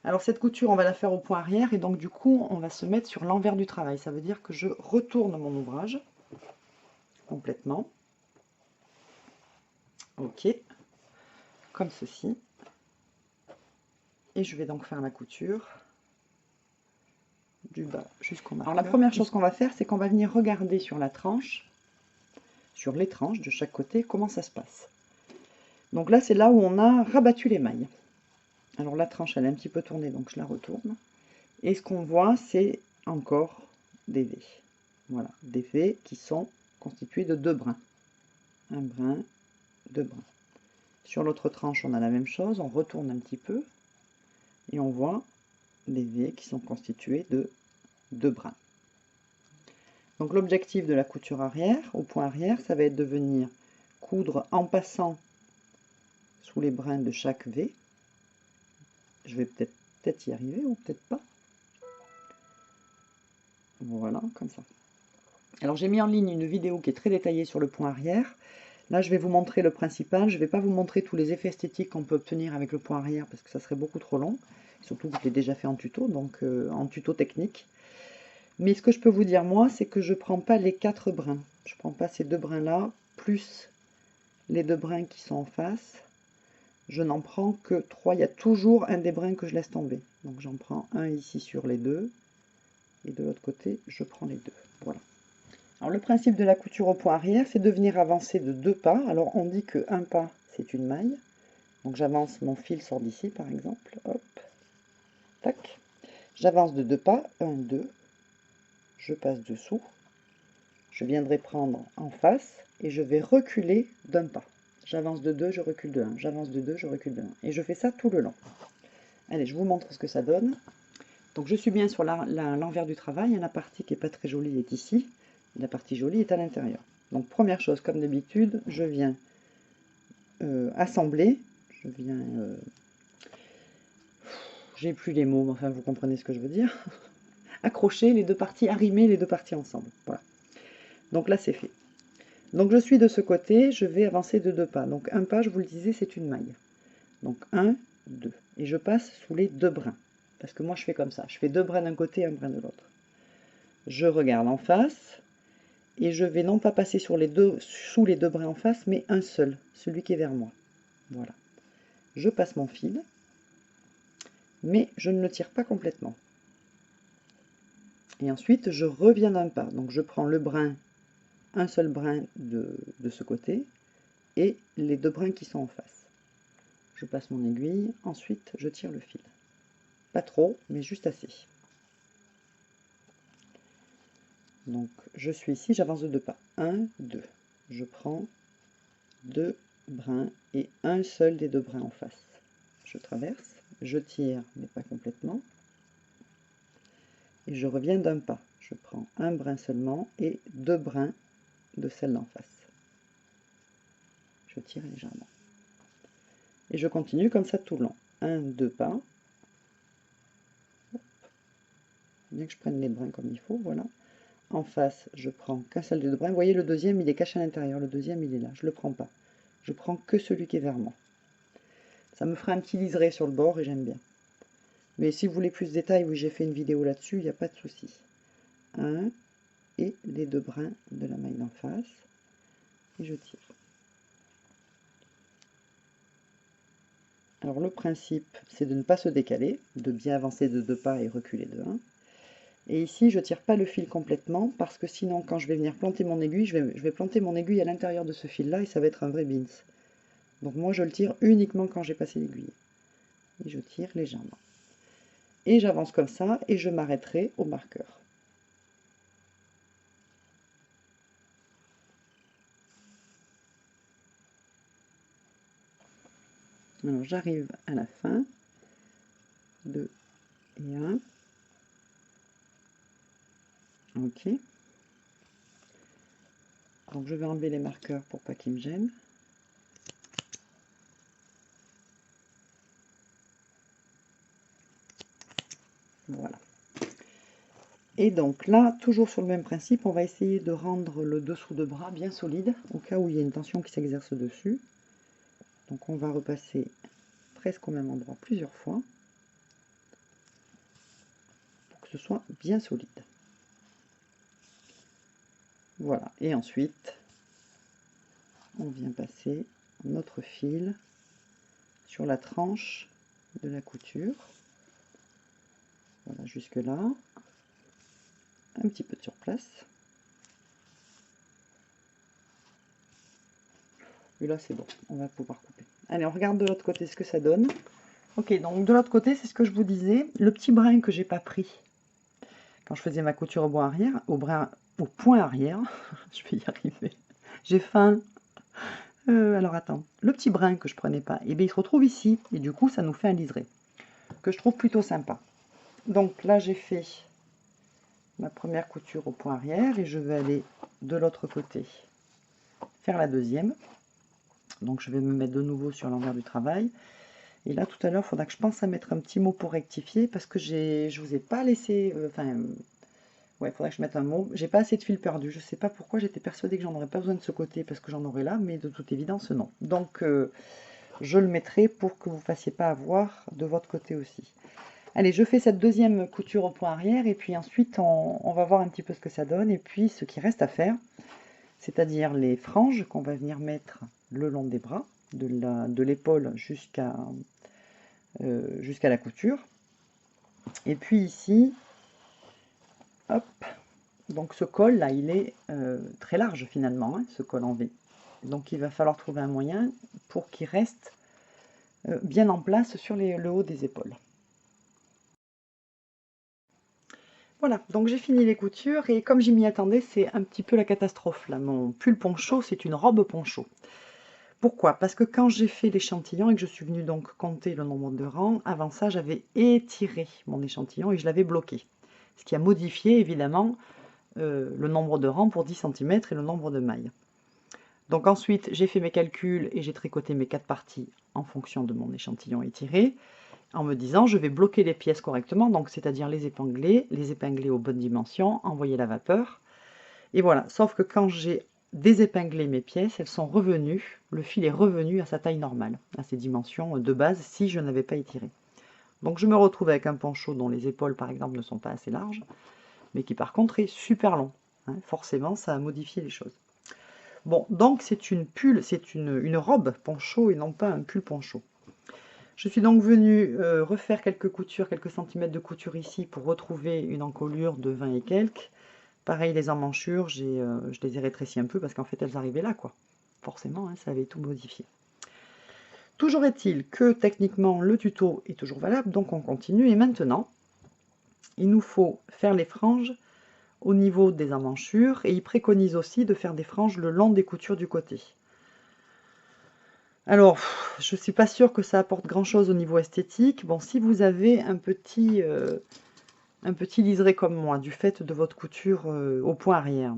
Alors cette couture, on va la faire au point arrière et donc du coup, on va se mettre sur l'envers du travail. Ça veut dire que je retourne mon ouvrage complètement. Ok, comme ceci. Et je vais donc faire la couture du bas jusqu'au marqueur. Alors la première chose qu'on va faire, c'est qu'on va venir regarder sur la tranche, sur les tranches de chaque côté, comment ça se passe. Donc là, c'est là où on a rabattu les mailles. Alors la tranche, elle est un petit peu tournée, donc je la retourne. Et ce qu'on voit, c'est encore des V. Voilà, des V qui sont constitués de 2 brins. Un brin, 2 brins. Sur l'autre tranche, on a la même chose, on retourne un petit peu, et on voit les V qui sont constitués de 2 brins. Donc l'objectif de la couture arrière, au point arrière, ça va être de venir coudre en passant sous les brins de chaque V. Je vais peut-être y arriver ou peut-être pas. Voilà, comme ça. Alors j'ai mis en ligne une vidéo qui est très détaillée sur le point arrière. Là je vais vous montrer le principal. Je ne vais pas vous montrer tous les effets esthétiques qu'on peut obtenir avec le point arrière parce que ça serait beaucoup trop long. Surtout que je l'ai déjà fait en tuto, donc en tuto technique. Mais ce que je peux vous dire moi, c'est que je ne prends pas les 4 brins. Je ne prends pas ces 2 brins là, plus les 2 brins qui sont en face. Je n'en prends que 3. Il y a toujours un des brins que je laisse tomber. Donc j'en prends un ici sur les 2. Et de l'autre côté, je prends les 2. Voilà. Alors le principe de la couture au point arrière, c'est de venir avancer de 2 pas. Alors on dit que 1 pas, c'est une maille. Donc j'avance, mon fil sort d'ici par exemple. Hop. Tac. J'avance de 2 pas. 1, 2. Je passe dessous. Je viendrai prendre en face et je vais reculer d'un pas. J'avance de 2, je recule de 1. J'avance de 2, je recule de 1. Et je fais ça tout le long. Allez, je vous montre ce que ça donne. Donc je suis bien sur l'envers du travail. La partie qui n'est pas très jolie est ici. La partie jolie est à l'intérieur. Donc première chose, comme d'habitude, je viens assembler. Je viens... j'ai plus les mots, mais enfin vous comprenez ce que je veux dire. Accrocher les deux parties, arrimer les deux parties ensemble. Voilà. Donc là c'est fait. Donc je suis de ce côté, je vais avancer de 2 pas. Donc un pas, je vous le disais, c'est une maille. Donc 1, 2. Et je passe sous les 2 brins. Parce que moi je fais comme ça. Je fais 2 brins d'un côté, un brin de l'autre. Je regarde en face. Et je vais non pas passer sous les deux brins en face, mais un seul, celui qui est vers moi. Voilà. Je passe mon fil, mais je ne le tire pas complètement. Et ensuite, je reviens d'un pas. Donc je prends le brin, un seul brin de ce côté, et les 2 brins qui sont en face. Je passe mon aiguille, ensuite je tire le fil. Pas trop, mais juste assez. Donc je suis ici, j'avance de 2 pas. 1, 2. Je prends 2 brins et un seul des 2 brins en face. Je traverse, je tire, mais pas complètement. Et je reviens d'un pas. Je prends un brin seulement et 2 brins de celle d'en face. Je tire légèrement. Et je continue comme ça tout le long. 1, 2 pas. Bien que je prenne les brins comme il faut, voilà. En face, je prends qu'un seul des 2 brins. Vous voyez, le deuxième, il est caché à l'intérieur. Le deuxième, il est là. Je ne le prends pas. Je prends que celui qui est vers moi. Ça me fera un petit liseré sur le bord et j'aime bien. Mais si vous voulez plus de détails, oui, j'ai fait une vidéo là-dessus, il n'y a pas de souci. 1, et les 2 brins de la maille d'en face, et je tire. Alors le principe, c'est de ne pas se décaler, de bien avancer de 2 pas et reculer de 1. Et ici, je ne tire pas le fil complètement, parce que sinon, quand je vais venir planter mon aiguille, je vais planter mon aiguille à l'intérieur de ce fil-là, et ça va être un vrai bins. Donc moi, je le tire uniquement quand j'ai passé l'aiguille. Et je tire légèrement. Et j'avance comme ça, et je m'arrêterai au marqueur. Alors j'arrive à la fin, 2 et 1. Ok. Donc je vais enlever les marqueurs pour pas qu'ils me gênent. Voilà. Et donc là, toujours sur le même principe, on va essayer de rendre le dessous de bras bien solide, au cas où il y a une tension qui s'exerce dessus. Donc on va repasser presque au même endroit plusieurs fois, pour que ce soit bien solide. Voilà, et ensuite, on vient passer notre fil sur la tranche de la couture. Voilà, jusque là. Un petit peu de surplace. Et là, c'est bon, on va pouvoir couper. Allez, on regarde de l'autre côté ce que ça donne. Ok, donc de l'autre côté, c'est ce que je vous disais. Le petit brin que j'ai pas pris quand je faisais ma couture au point arrière, au point arrière, je vais y arriver. J'ai faim. Alors attends, le petit brin que je prenais pas, et bien il se retrouve ici, et du coup ça nous fait un liseré, que je trouve plutôt sympa. Donc là j'ai fait ma première couture au point arrière, et je vais aller de l'autre côté faire la deuxième. Donc je vais me mettre de nouveau sur l'envers du travail. Et là tout à l'heure, il faudra que je pense à mettre un petit mot pour rectifier, parce que je vous ai pas laissé, ouais, il faudrait que je mette un mot. J'ai pas assez de fil perdu. Je sais pas pourquoi, j'étais persuadée que j'en aurais pas besoin de ce côté parce que j'en aurais là, mais de toute évidence, non. Donc, je le mettrai pour que vous ne fassiez pas avoir de votre côté aussi. Allez, je fais cette deuxième couture au point arrière et puis ensuite, on va voir un petit peu ce que ça donne. Et puis, ce qui reste à faire, c'est-à-dire les franges qu'on va venir mettre le long des bras, de l'épaule jusqu'à la couture. Et puis ici, hop, donc ce col là, il est très large finalement, hein, ce col en V. Donc il va falloir trouver un moyen pour qu'il reste bien en place sur le haut des épaules. Voilà, donc j'ai fini les coutures et comme j'y m'y attendais, c'est un petit peu la catastrophe là. Mon pull poncho, c'est une robe poncho. Pourquoi? Parce que quand j'ai fait l'échantillon et que je suis venue donc compter le nombre de rangs, avant ça j'avais étiré mon échantillon et je l'avais bloqué. Ce qui a modifié évidemment le nombre de rangs pour 10 cm et le nombre de mailles. Donc ensuite, j'ai fait mes calculs et j'ai tricoté mes 4 parties en fonction de mon échantillon étiré, en me disant je vais bloquer les pièces correctement, donc c'est-à-dire les épingler aux bonnes dimensions, envoyer la vapeur. Et voilà, sauf que quand j'ai désépinglé mes pièces, elles sont revenues, le fil est revenu à sa taille normale, à ses dimensions de base si je n'avais pas étiré. Donc je me retrouve avec un poncho dont les épaules par exemple ne sont pas assez larges, mais qui par contre est super long. Hein, forcément, ça a modifié les choses. Bon, donc c'est une robe poncho et non pas un pull poncho. Je suis donc venue refaire quelques coutures, quelques centimètres de couture ici pour retrouver une encolure de 20 et quelques. Pareil, les emmanchures, je les ai rétrécies un peu parce qu'en fait elles arrivaient là, quoi. Forcément, hein, ça avait tout modifié. Toujours est-il que techniquement le tuto est toujours valable, donc on continue. Et maintenant, il nous faut faire les franges au niveau des emmanchures et il préconise aussi de faire des franges le long des coutures du côté. Alors, je ne suis pas sûre que ça apporte grand chose au niveau esthétique. Bon, si vous avez un petit liseré comme moi, du fait de votre couture au point arrière,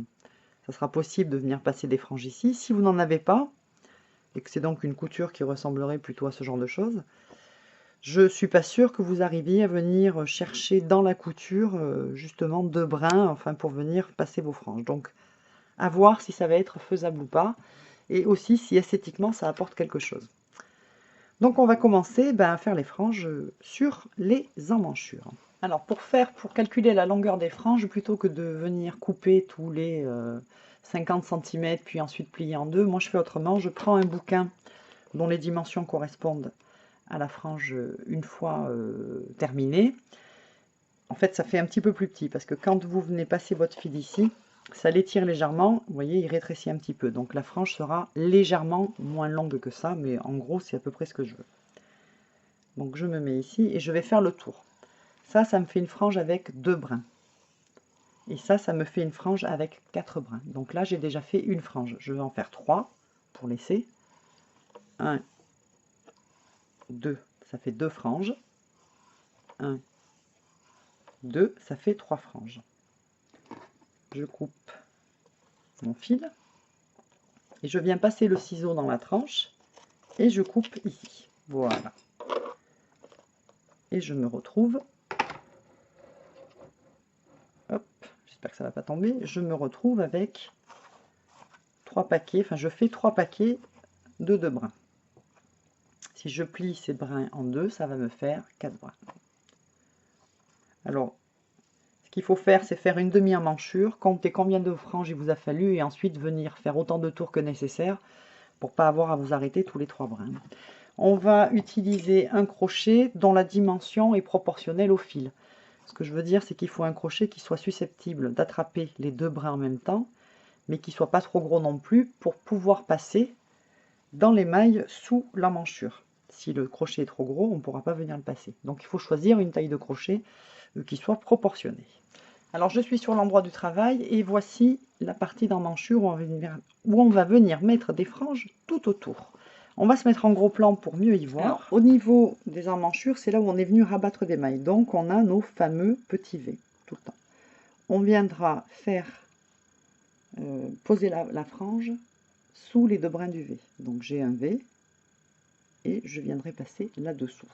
ça sera possible de venir passer des franges ici. Si vous n'en avez pas, et que c'est donc une couture qui ressemblerait plutôt à ce genre de choses, je ne suis pas sûre que vous arriviez à venir chercher dans la couture justement 2 brins, enfin pour venir passer vos franges. Donc, à voir si ça va être faisable ou pas, et aussi si esthétiquement ça apporte quelque chose. Donc on va commencer à faire les franges sur les emmanchures. Alors pour calculer la longueur des franges, plutôt que de venir couper tous les 50 cm puis ensuite plier en deux, moi je fais autrement, je prends un bouquin dont les dimensions correspondent à la frange une fois terminée. En fait ça fait un petit peu plus petit parce que quand vous venez passer votre fil ici, ça l'étire légèrement, vous voyez il rétrécit un petit peu, donc la frange sera légèrement moins longue que ça, mais en gros c'est à peu près ce que je veux. Donc je me mets ici et je vais faire le tour. Ça me fait une frange avec 2 brins. Et ça me fait une frange avec 4 brins. Donc là, j'ai déjà fait une frange. Je vais en faire 3 pour laisser. 1, 2, ça fait 2 franges. 1, 2, ça fait 3 franges. Je coupe mon fil. Et je viens passer le ciseau dans la tranche. Et je coupe ici. Voilà. Et je me retrouve. Hop, j'espère que ça ne va pas tomber. Je me retrouve avec 3 paquets. Enfin, je fais 3 paquets de 2 brins. Si je plie ces brins en deux, ça va me faire 4 brins. Alors, ce qu'il faut faire, c'est faire une demi-emmanchure, compter combien de franges il vous a fallu et ensuite venir faire autant de tours que nécessaire pour ne pas avoir à vous arrêter tous les 3 brins. On va utiliser un crochet dont la dimension est proportionnelle au fil. Ce que je veux dire, c'est qu'il faut un crochet qui soit susceptible d'attraper les 2 brins en même temps, mais qui ne soit pas trop gros non plus pour pouvoir passer dans les mailles sous l'emmanchure. Si le crochet est trop gros, on ne pourra pas venir le passer. Donc il faut choisir une taille de crochet qui soit proportionnée. Alors je suis sur l'endroit du travail et voici la partie d'emmanchure où on va venir mettre des franges tout autour. On va se mettre en gros plan pour mieux y voir. Alors, au niveau des emmanchures, c'est là où on est venu rabattre des mailles. Donc on a nos fameux petits V tout le temps. On viendra faire poser la frange sous les 2 brins du V. Donc j'ai un V et je viendrai passer là-dessous.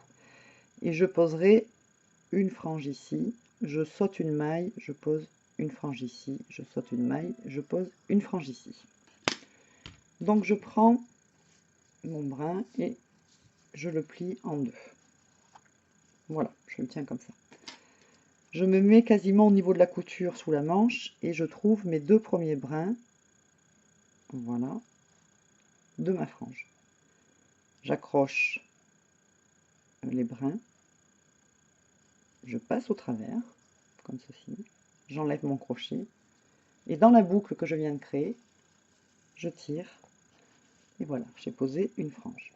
Et je poserai une frange ici, je saute une maille, je pose une frange ici, je saute une maille, je pose une frange ici. Donc je prends mon brin et je le plie en deux. Voilà, je le tiens comme ça. Je me mets quasiment au niveau de la couture sous la manche et je trouve mes 2 premiers brins, voilà, de ma frange. J'accroche les brins, je passe au travers, comme ceci, j'enlève mon crochet, et dans la boucle que je viens de créer, je tire, et voilà, j'ai posé une frange.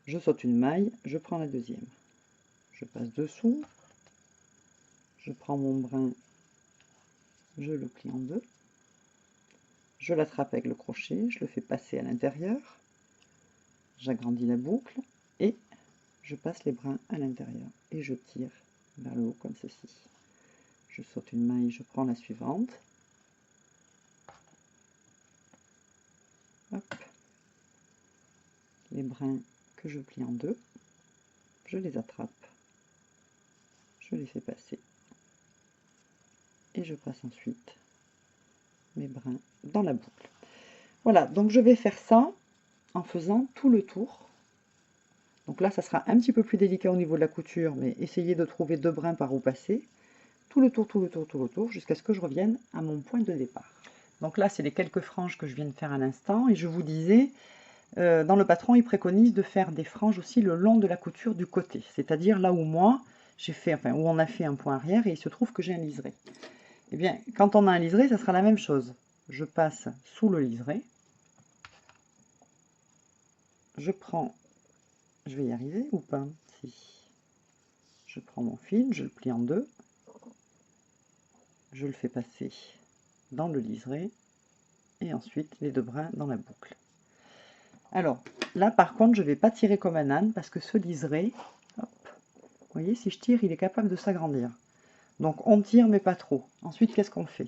Je saute une maille, je prends la deuxième. Je passe dessous, je prends mon brin, je le plie en deux, je l'attrape avec le crochet, je le fais passer à l'intérieur, j'agrandis la boucle, et je passe les brins à l'intérieur, et je tire vers le haut comme ceci. Je saute une maille, je prends la suivante. Hop. Les brins que je plie en deux, je les attrape, je les fais passer, et je passe ensuite mes brins dans la boucle. Voilà, donc je vais faire ça en faisant tout le tour. Donc là, ça sera un petit peu plus délicat au niveau de la couture, mais essayez de trouver 2 brins par où passer. Tout le tour, tout le tour, tout le tour, jusqu'à ce que je revienne à mon point de départ. Donc là, c'est les quelques franges que je viens de faire à l'instant, et je vous disais, dans le patron, il préconise de faire des franges aussi le long de la couture du côté, c'est-à-dire là où moi, j'ai fait, enfin, où on a fait un point arrière, et il se trouve que j'ai un liseré. Eh bien, quand on a un liseré, ça sera la même chose. Je passe sous le liseré, je prends, je vais y arriver ou pas? Si. Je prends mon fil, je le plie en deux, je le fais passer dans le liseré, et ensuite les 2 brins dans la boucle. Alors, là par contre, je ne vais pas tirer comme un âne, parce que ce liseré, hop, vous voyez, si je tire, il est capable de s'agrandir. Donc on tire, mais pas trop. Ensuite, qu'est-ce qu'on fait?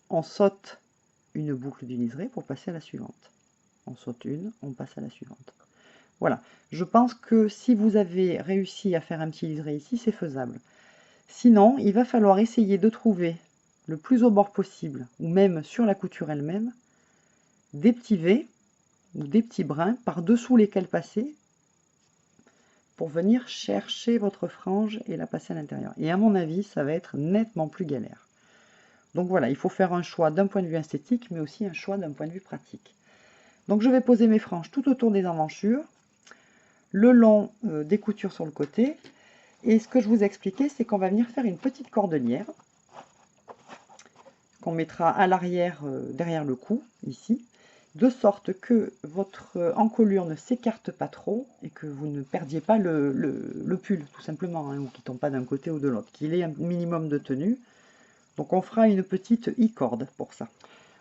On saute une boucle du liseré pour passer à la suivante. On saute une, on passe à la suivante. Voilà, je pense que si vous avez réussi à faire un petit liseré ici, c'est faisable. Sinon, il va falloir essayer de trouver le plus au bord possible, ou même sur la couture elle-même, des petits V ou des petits brins par-dessous lesquels passer pour venir chercher votre frange et la passer à l'intérieur. Et à mon avis, ça va être nettement plus galère. Donc voilà, il faut faire un choix d'un point de vue esthétique, mais aussi un choix d'un point de vue pratique. Donc je vais poser mes franges tout autour des emmanchures, le long des coutures sur le côté. Et ce que je vous expliquais, c'est qu'on va venir faire une petite cordelière qu'on mettra à l'arrière, derrière le cou, ici, de sorte que votre encolure ne s'écarte pas trop et que vous ne perdiez pas le pull, tout simplement, hein, ou qu'il ne tombe pas d'un côté ou de l'autre, qu'il ait un minimum de tenue. Donc on fera une petite i-corde pour ça.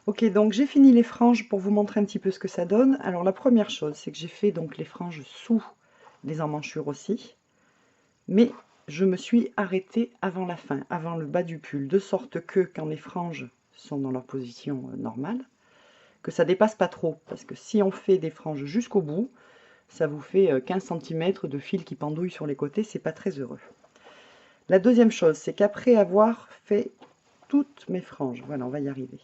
Ok, donc j'ai fini les franges pour vous montrer un petit peu ce que ça donne. Alors la première chose, c'est que j'ai fait donc les franges sous les emmanchures aussi, mais je me suis arrêtée avant la fin, avant le bas du pull, de sorte que quand les franges sont dans leur position normale, que ça dépasse pas trop, parce que si on fait des franges jusqu'au bout, ça vous fait 15 cm de fil qui pendouille sur les côtés, c'est pas très heureux. La deuxième chose, c'est qu'après avoir fait toutes mes franges, voilà, on va y arriver,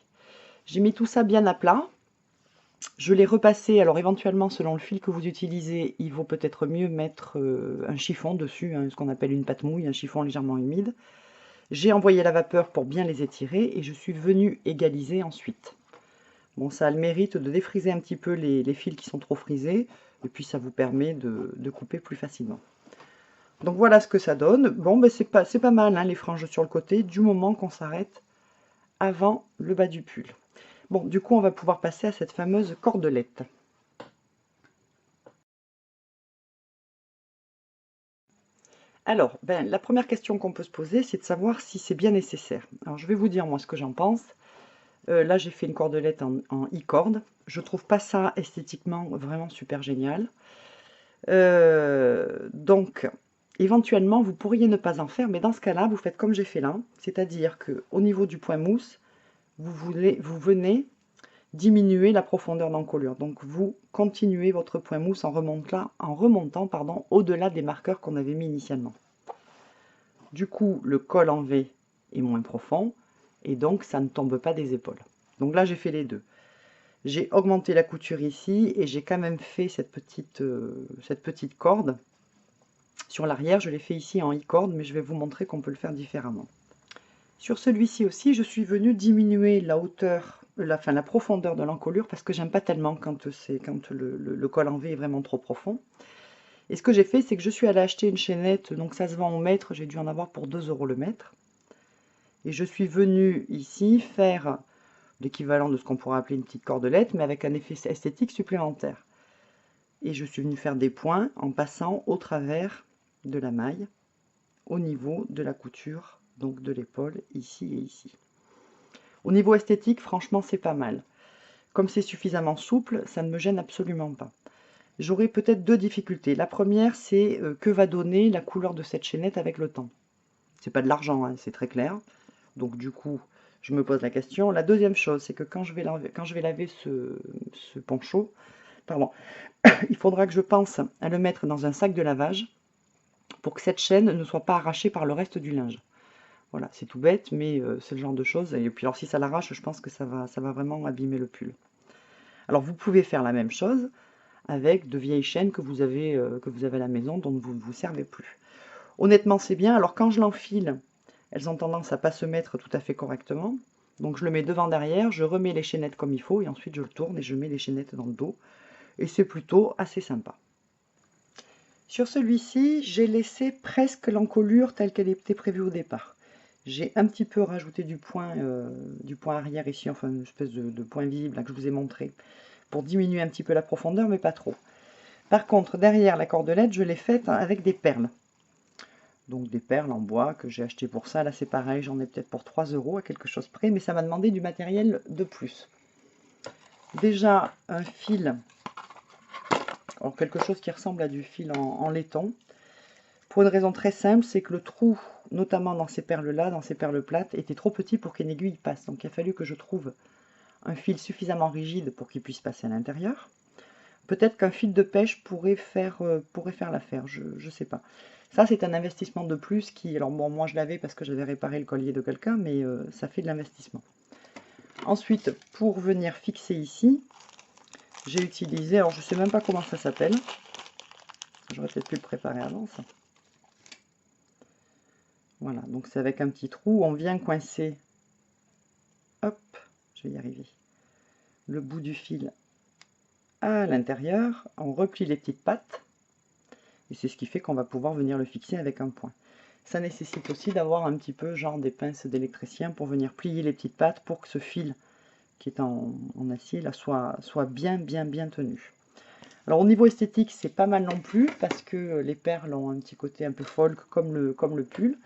j'ai mis tout ça bien à plat. Je l'ai repassé, alors éventuellement selon le fil que vous utilisez, il vaut peut-être mieux mettre un chiffon dessus, hein, ce qu'on appelle une pâte mouille, un chiffon légèrement humide. J'ai envoyé la vapeur pour bien les étirer et je suis venue égaliser ensuite. Bon, ça a le mérite de défriser un petit peu les fils qui sont trop frisés et puis ça vous permet de couper plus facilement. Donc voilà ce que ça donne. Bon, ben c'est pas mal, hein, les franges sur le côté, du moment qu'on s'arrête avant le bas du pull. Bon, du coup, on va pouvoir passer à cette fameuse cordelette. Alors, la première question qu'on peut se poser, c'est de savoir si c'est bien nécessaire. Alors, je vais vous dire, moi, ce que j'en pense. Là, j'ai fait une cordelette en i-corde. Je trouve pas ça esthétiquement vraiment super génial. Donc, éventuellement, vous pourriez ne pas en faire, mais dans ce cas-là, vous faites comme j'ai fait là. C'est-à-dire qu'au niveau du point mousse, vous venez diminuer la profondeur d'encolure. Donc vous continuez votre point mousse en remontant au-delà des marqueurs qu'on avait mis initialement. Du coup, le col en V est moins profond et donc ça ne tombe pas des épaules. Donc là, j'ai fait les deux. J'ai augmenté la couture ici et j'ai quand même fait cette petite corde. Sur l'arrière, je l'ai fait ici en i-corde, mais je vais vous montrer qu'on peut le faire différemment. Sur celui-ci aussi, je suis venue diminuer la hauteur, la profondeur de l'encolure parce que j'aime pas tellement quand le col en V est vraiment trop profond. Et ce que j'ai fait, c'est que je suis allée acheter une chaînette, donc ça se vend au mètre, j'ai dû en avoir pour 2 € le mètre. Et je suis venue ici faire l'équivalent de ce qu'on pourrait appeler une petite cordelette, mais avec un effet esthétique supplémentaire. Et je suis venue faire des points en passant au travers de la maille, au niveau de la couture, donc de l'épaule, ici et ici. Au niveau esthétique, franchement, c'est pas mal. Comme c'est suffisamment souple, ça ne me gêne absolument pas. J'aurai peut-être deux difficultés. La première, c'est que va donner la couleur de cette chaînette avec le temps. C'est pas de l'argent, hein, c'est très clair. Donc du coup, je me pose la question. La deuxième chose, c'est que quand je vais laver ce poncho, pardon, il faudra que je pense à le mettre dans un sac de lavage pour que cette chaîne ne soit pas arrachée par le reste du linge. Voilà, c'est tout bête, mais c'est le genre de choses. Et puis alors si ça l'arrache, je pense que ça va vraiment abîmer le pull. Alors vous pouvez faire la même chose avec de vieilles chaînes que vous avez à la maison dont vous ne vous servez plus. Honnêtement, c'est bien. Alors quand je l'enfile, elles ont tendance à pas se mettre tout à fait correctement. Donc je le mets devant derrière, je remets les chaînettes comme il faut et ensuite je le tourne et je mets les chaînettes dans le dos. Et c'est plutôt assez sympa. Sur celui-ci, j'ai laissé presque l'encolure telle qu'elle était prévue au départ. J'ai un petit peu rajouté du point arrière ici, enfin une espèce de point visible là, que je vous ai montré, pour diminuer un petit peu la profondeur, mais pas trop. Par contre, derrière la cordelette, je l'ai faite avec des perles. Donc des perles en bois que j'ai acheté pour ça. Là, c'est pareil, j'en ai peut-être pour 3 € à quelque chose près, mais ça m'a demandé du matériel de plus. Déjà, un fil, alors quelque chose qui ressemble à du fil en laiton. Pour une raison très simple, c'est que le trou, notamment dans ces perles-là, dans ces perles plates, était trop petit pour qu'une aiguille passe. Donc il a fallu que je trouve un fil suffisamment rigide pour qu'il puisse passer à l'intérieur. Peut-être qu'un fil de pêche pourrait faire l'affaire, je ne sais pas. Ça, c'est un investissement de plus qui... Alors bon, moi je l'avais parce que j'avais réparé le collier de quelqu'un, mais ça fait de l'investissement. Ensuite, pour venir fixer ici, j'ai utilisé, alors je ne sais même pas comment ça s'appelle. J'aurais peut-être pu le préparer avant ça. Voilà, donc c'est avec un petit trou, on vient coincer, hop, je vais y arriver, le bout du fil à l'intérieur, on replie les petites pattes, et c'est ce qui fait qu'on va pouvoir venir le fixer avec un point. Ça nécessite aussi d'avoir un petit peu genre des pinces d'électricien pour venir plier les petites pattes pour que ce fil qui est en acier là soit bien tenu. Alors au niveau esthétique, c'est pas mal non plus parce que les perles ont un petit côté un peu folk comme le pull.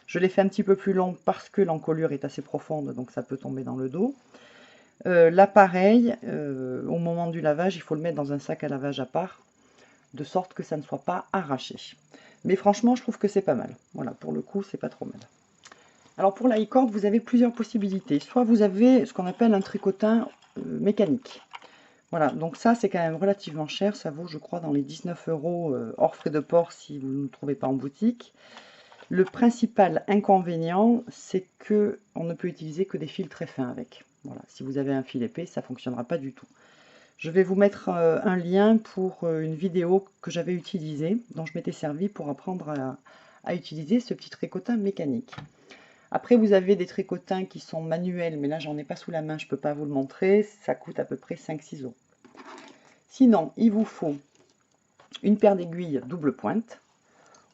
Je l'ai fait un petit peu plus long parce que l'encolure est assez profonde, donc ça peut tomber dans le dos. Là pareil, au moment du lavage, il faut le mettre dans un sac à lavage à part, de sorte que ça ne soit pas arraché. Mais franchement, je trouve que c'est pas mal. Voilà, pour le coup, c'est pas trop mal. Alors pour la i-cord, vous avez plusieurs possibilités. Soit vous avez ce qu'on appelle un tricotin mécanique. Voilà, donc ça c'est quand même relativement cher, ça vaut je crois dans les 19 € hors frais de port si vous ne le trouvez pas en boutique. Le principal inconvénient, c'est que on ne peut utiliser que des fils très fins avec. Voilà, si vous avez un fil épais, ça ne fonctionnera pas du tout. Je vais vous mettre un lien pour une vidéo que j'avais utilisée, dont je m'étais servi pour apprendre à utiliser ce petit tricotin mécanique. Après, vous avez des tricotins qui sont manuels, mais là, j'en ai pas sous la main, je ne peux pas vous le montrer. Ça coûte à peu près 5-6 €. Sinon, il vous faut une paire d'aiguilles double pointe,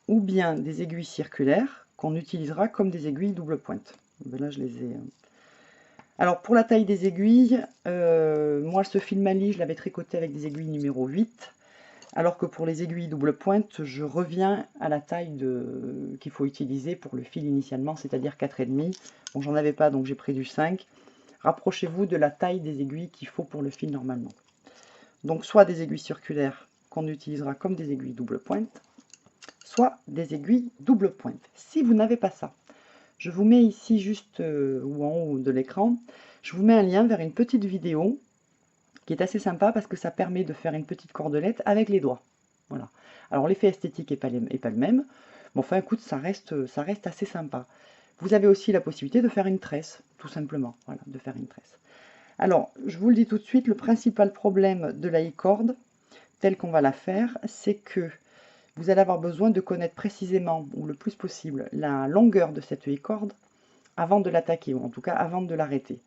ou bien des aiguilles circulaires qu'on utilisera comme des aiguilles double pointe. Là, je les ai... Alors, pour la taille des aiguilles, moi, ce fil Mali, je l'avais tricoté avec des aiguilles numéro 8. Alors que pour les aiguilles double pointe, je reviens à la taille qu'il faut utiliser pour le fil initialement, c'est-à-dire 4,5. Bon, j'en avais pas, donc j'ai pris du 5. Rapprochez-vous de la taille des aiguilles qu'il faut pour le fil normalement. Donc, soit des aiguilles circulaires qu'on utilisera comme des aiguilles double pointe, soit des aiguilles double pointe. Si vous n'avez pas ça, je vous mets ici juste ou en haut de l'écran, je vous mets un lien vers une petite vidéo qui est assez sympa parce que ça permet de faire une petite cordelette avec les doigts. Voilà. Alors l'effet esthétique n'est pas le même, mais enfin écoute, ça reste assez sympa. Vous avez aussi la possibilité de faire une tresse, tout simplement. Voilà, de faire une tresse. Alors, je vous le dis tout de suite, le principal problème de la i-corde, telle qu'on va la faire, c'est que vous allez avoir besoin de connaître précisément, ou le plus possible, la longueur de cette i-corde avant de l'attaquer, ou en tout cas avant de l'arrêter.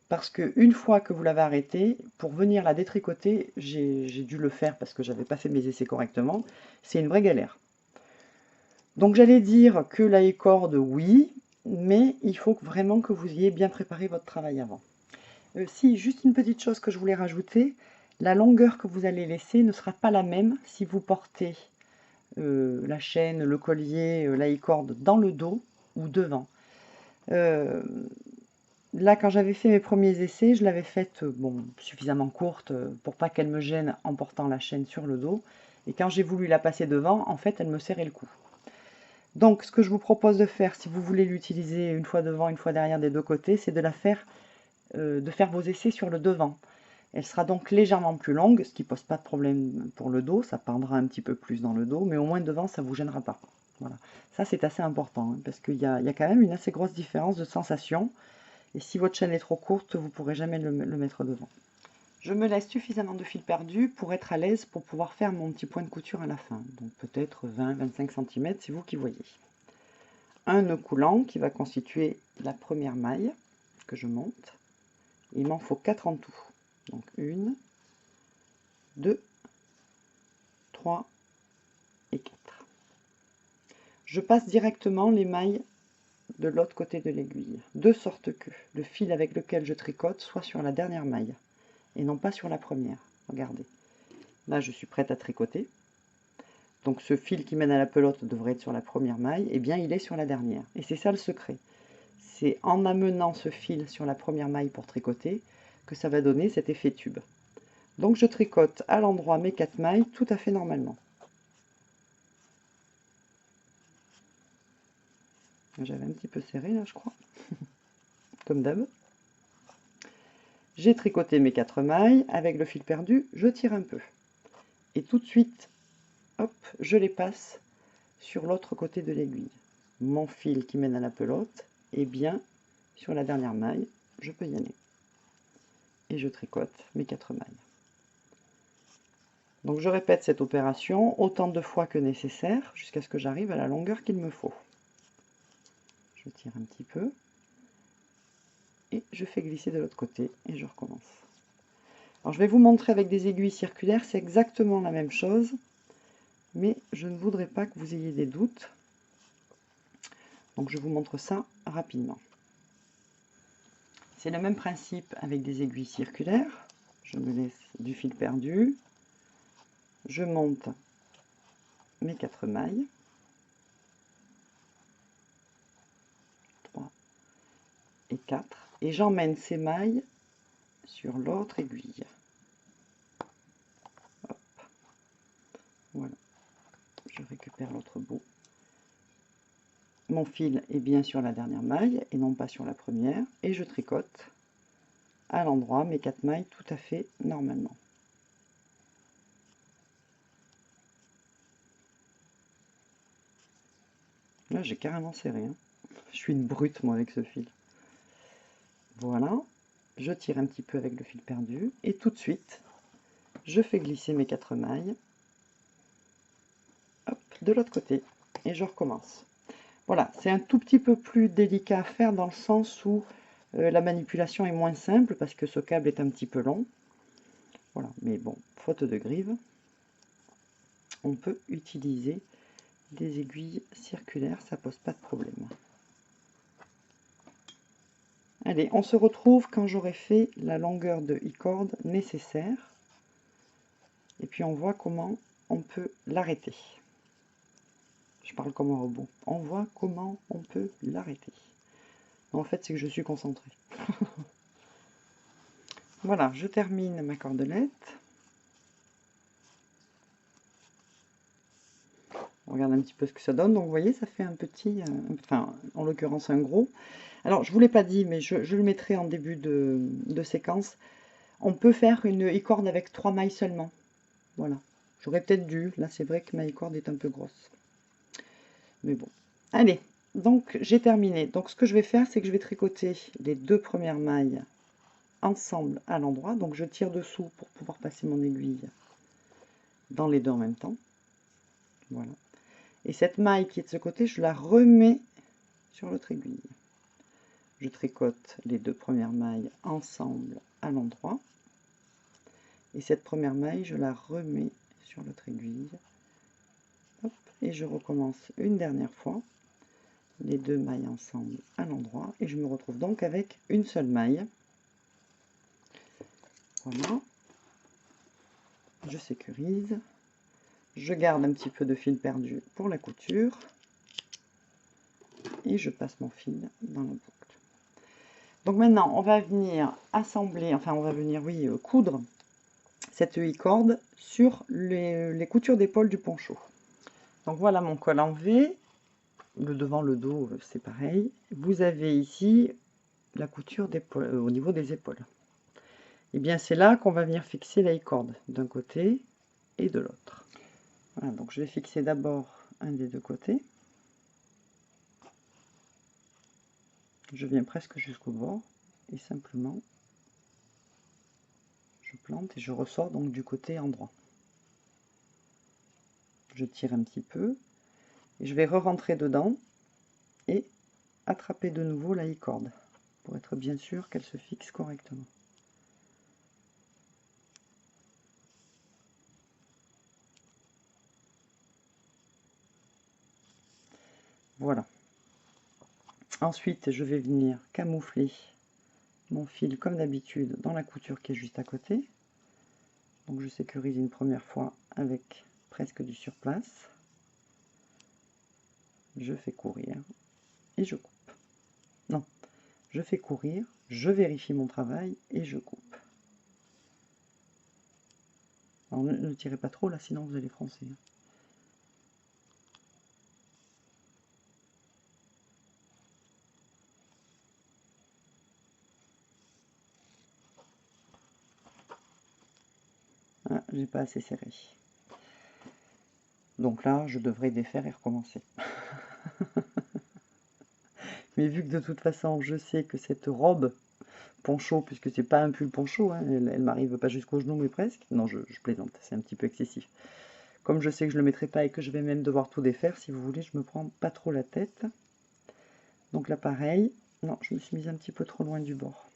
Parce qu'une fois que vous l'avez arrêtée, pour venir la détricoter, j'ai dû le faire parce que je n'avais pas fait mes essais correctement, c'est une vraie galère. Donc j'allais dire que la i-corde, oui, mais il faut vraiment que vous ayez bien préparé votre travail avant. Si, juste une petite chose que je voulais rajouter, la longueur que vous allez laisser ne sera pas la même si vous portez la chaîne, le collier, la i-corde dans le dos ou devant. Là, quand j'avais fait mes premiers essais, je l'avais faite bon, suffisamment courte pour pas qu'elle me gêne en portant la chaîne sur le dos. Et quand j'ai voulu la passer devant, en fait, elle me serrait le cou. Donc, ce que je vous propose de faire, si vous voulez l'utiliser une fois devant, une fois derrière des deux côtés, c'est de faire vos essais sur le devant. Elle sera donc légèrement plus longue, ce qui ne pose pas de problème pour le dos. Ça pendra un petit peu plus dans le dos, mais au moins devant, ça ne vous gênera pas. Voilà. Ça, c'est assez important, hein, parce qu'il y a quand même une assez grosse différence de sensation. Et si votre chaîne est trop courte, vous ne pourrez jamais le mettre devant. Je me laisse suffisamment de fil perdu pour être à l'aise pour pouvoir faire mon petit point de couture à la fin. Donc peut-être 20-25 cm, c'est vous qui voyez. Un nœud coulant qui va constituer la première maille que je monte. Il m'en faut 4 en tout. Donc 1, 2, 3 et 4. Je passe directement les mailles de l'autre côté de l'aiguille, de sorte que le fil avec lequel je tricote soit sur la dernière maille et non pas sur la première. Regardez, là je suis prête à tricoter. Donc ce fil qui mène à la pelote devrait être sur la première maille, et bien il est sur la dernière. Et c'est ça le secret. C'est en amenant ce fil sur la première maille pour tricoter que ça va donner cet effet tube. Donc je tricote à l'endroit mes 4 mailles tout à fait normalement. J'avais un petit peu serré là, je crois, comme d'hab. J'ai tricoté mes 4 mailles, avec le fil perdu, je tire un peu. Et tout de suite, hop, je les passe sur l'autre côté de l'aiguille. Mon fil qui mène à la pelote est bien sur la dernière maille, je peux y aller. Et je tricote mes 4 mailles. Donc je répète cette opération autant de fois que nécessaire jusqu'à ce que j'arrive à la longueur qu'il me faut. Je tire un petit peu et je fais glisser de l'autre côté et je recommence. Alors je vais vous montrer avec des aiguilles circulaires, c'est exactement la même chose, mais je ne voudrais pas que vous ayez des doutes. Donc je vous montre ça rapidement. C'est le même principe avec des aiguilles circulaires. Je me laisse du fil perdu. Je monte mes 4 mailles. 3 et 4. Et j'emmène ces mailles sur l'autre aiguille. Hop. Voilà. Je récupère l'autre bout. Mon fil est bien sur la dernière maille et non pas sur la première. Et je tricote à l'endroit mes 4 mailles tout à fait normalement. Là, j'ai carrément serré. Hein. Je suis une brute, moi, avec ce fil. Voilà. Je tire un petit peu avec le fil perdu. Et tout de suite, je fais glisser mes 4 mailles. Hop, de l'autre côté. Et je recommence. Voilà, c'est un tout petit peu plus délicat à faire dans le sens où la manipulation est moins simple parce que ce câble est un petit peu long. Voilà, mais bon, faute de grive, on peut utiliser des aiguilles circulaires, ça pose pas de problème. Allez, on se retrouve quand j'aurai fait la longueur de e-cord nécessaire. Et puis on voit comment on peut l'arrêter. Je parle comme un robot. On voit comment on peut l'arrêter. En fait, c'est que je suis concentrée. Voilà, je termine ma cordelette. On regarde un petit peu ce que ça donne. Donc, vous voyez, ça fait un petit, enfin, en l'occurrence, un gros. Alors, je ne vous l'ai pas dit, mais je le mettrai en début de séquence. On peut faire une e-cord avec 3 mailles seulement. Voilà. J'aurais peut-être dû. Là, c'est vrai que ma e-cord est un peu grosse. Mais bon. Allez, donc, j'ai terminé. Donc, ce que je vais faire, c'est que je vais tricoter les 2 premières mailles ensemble à l'endroit. Donc, je tire dessous pour pouvoir passer mon aiguille dans les deux en même temps. Voilà. Et cette maille qui est de ce côté, je la remets sur l'autre aiguille. Je tricote les 2 premières mailles ensemble à l'endroit. Et cette première maille, je la remets sur l'autre aiguille. Hop, et je recommence une dernière fois. Les 2 mailles ensemble à l'endroit. Et je me retrouve donc avec une seule maille. Voilà. Je sécurise. Je garde un petit peu de fil perdu pour la couture. Et je passe mon fil dans la boucle. Donc maintenant, on va venir assembler, enfin on va venir, oui, coudre cette e-cord sur les coutures d'épaule du poncho. Donc voilà mon col en V, le devant, le dos, c'est pareil. Vous avez ici la couture d'épaule, au niveau des épaules. Et bien c'est là qu'on va venir fixer la e-cord, d'un côté et de l'autre. Voilà, donc je vais fixer d'abord un des deux côtés. Je viens presque jusqu'au bord et simplement je plante et je ressors donc du côté endroit. Je tire un petit peu et je vais re-rentrer dedans et attraper de nouveau la e-cord pour être bien sûr qu'elle se fixe correctement. Voilà. Ensuite, je vais venir camoufler mon fil comme d'habitude dans la couture qui est juste à côté. Donc je sécurise une première fois avec presque du surplace. Je fais courir et je coupe. Non, je fais courir, je vérifie mon travail et je coupe. Alors ne tirez pas trop là, sinon vous allez froncer. Ah, j'ai pas assez serré. Donc là, je devrais défaire et recommencer. Mais vu que de toute façon, je sais que cette robe poncho, puisque c'est pas un pull poncho, hein, elle m'arrive pas jusqu'au genou, mais presque. Non, je plaisante, c'est un petit peu excessif. Comme je sais que je le mettrai pas et que je vais même devoir tout défaire, si vous voulez, je me prends pas trop la tête. Donc là, pareil. Non, je me suis mise un petit peu trop loin du bord.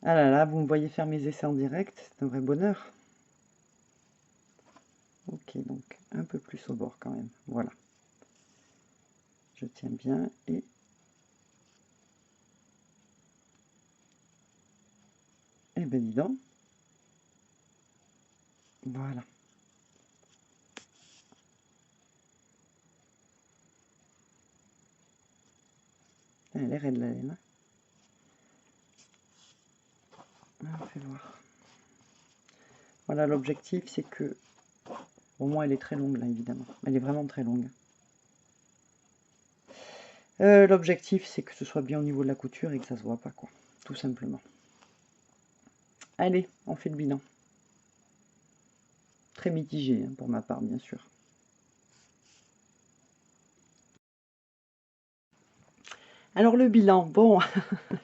Ah là là, vous me voyez faire mes essais en direct, c'est un vrai bonheur. Ok, donc un peu plus au bord quand même. Voilà. Je tiens bien et... Eh ben dis donc. Voilà. Elle est raide la laine. On fait voir. Voilà, l'objectif c'est que... Au moins elle est très longue là évidemment. Elle est vraiment très longue. L'objectif c'est que ce soit bien au niveau de la couture et que ça se voit pas quoi. Tout simplement. Allez, on fait le bilan. Très mitigé hein, pour ma part bien sûr. Alors le bilan, bon,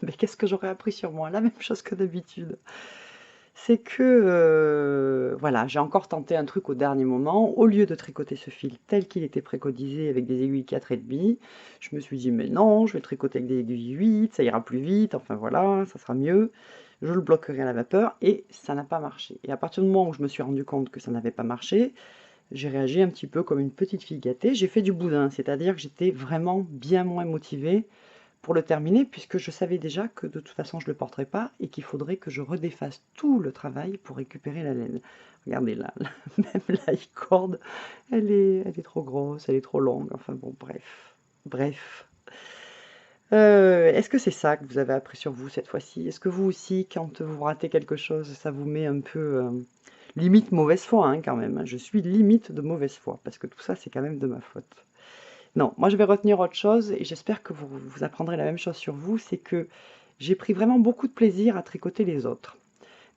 mais qu'est-ce que j'aurais appris sur moi? La même chose que d'habitude. C'est que, voilà, j'ai encore tenté un truc au dernier moment. Au lieu de tricoter ce fil tel qu'il était préconisé avec des aiguilles 4,5, je me suis dit, mais non, je vais tricoter avec des aiguilles 8, ça ira plus vite, enfin voilà, ça sera mieux. Je le bloquerai à la vapeur, et ça n'a pas marché. Et à partir du moment où je me suis rendu compte que ça n'avait pas marché, j'ai réagi un petit peu comme une petite fille gâtée. J'ai fait du boudin, c'est-à-dire que j'étais vraiment bien moins motivée pour le terminer, puisque je savais déjà que de toute façon je ne le porterais pas et qu'il faudrait que je redéfasse tout le travail pour récupérer la laine. Regardez là, même la corde, elle est trop grosse, elle est trop longue, enfin bon, bref. Est-ce que c'est ça que vous avez appris sur vous cette fois-ci? Est-ce que vous aussi, quand vous ratez quelque chose, ça vous met un peu limite mauvaise foi hein, quand même? Je suis limite de mauvaise foi, parce que tout ça c'est quand même de ma faute. Non, moi je vais retenir autre chose et j'espère que vous apprendrez la même chose sur vous, c'est que j'ai pris vraiment beaucoup de plaisir à tricoter les autres.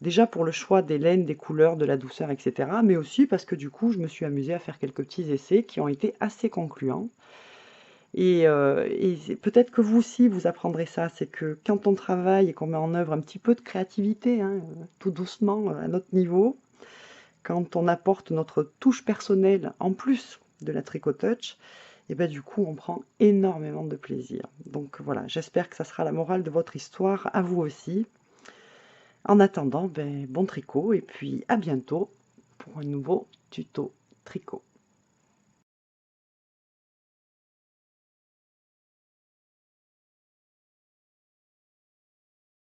Déjà pour le choix des laines, des couleurs, de la douceur, etc. Mais aussi parce que du coup je me suis amusée à faire quelques petits essais qui ont été assez concluants. Et peut-être que vous aussi vous apprendrez ça, c'est que quand on travaille et qu'on met en œuvre un petit peu de créativité, hein, tout doucement à notre niveau, quand on apporte notre touche personnelle en plus de la Tricot Touch, et ben du coup on prend énormément de plaisir. Donc voilà, j'espère que ça sera la morale de votre histoire à vous aussi. En attendant, ben, bon tricot et puis à bientôt pour un nouveau tuto tricot.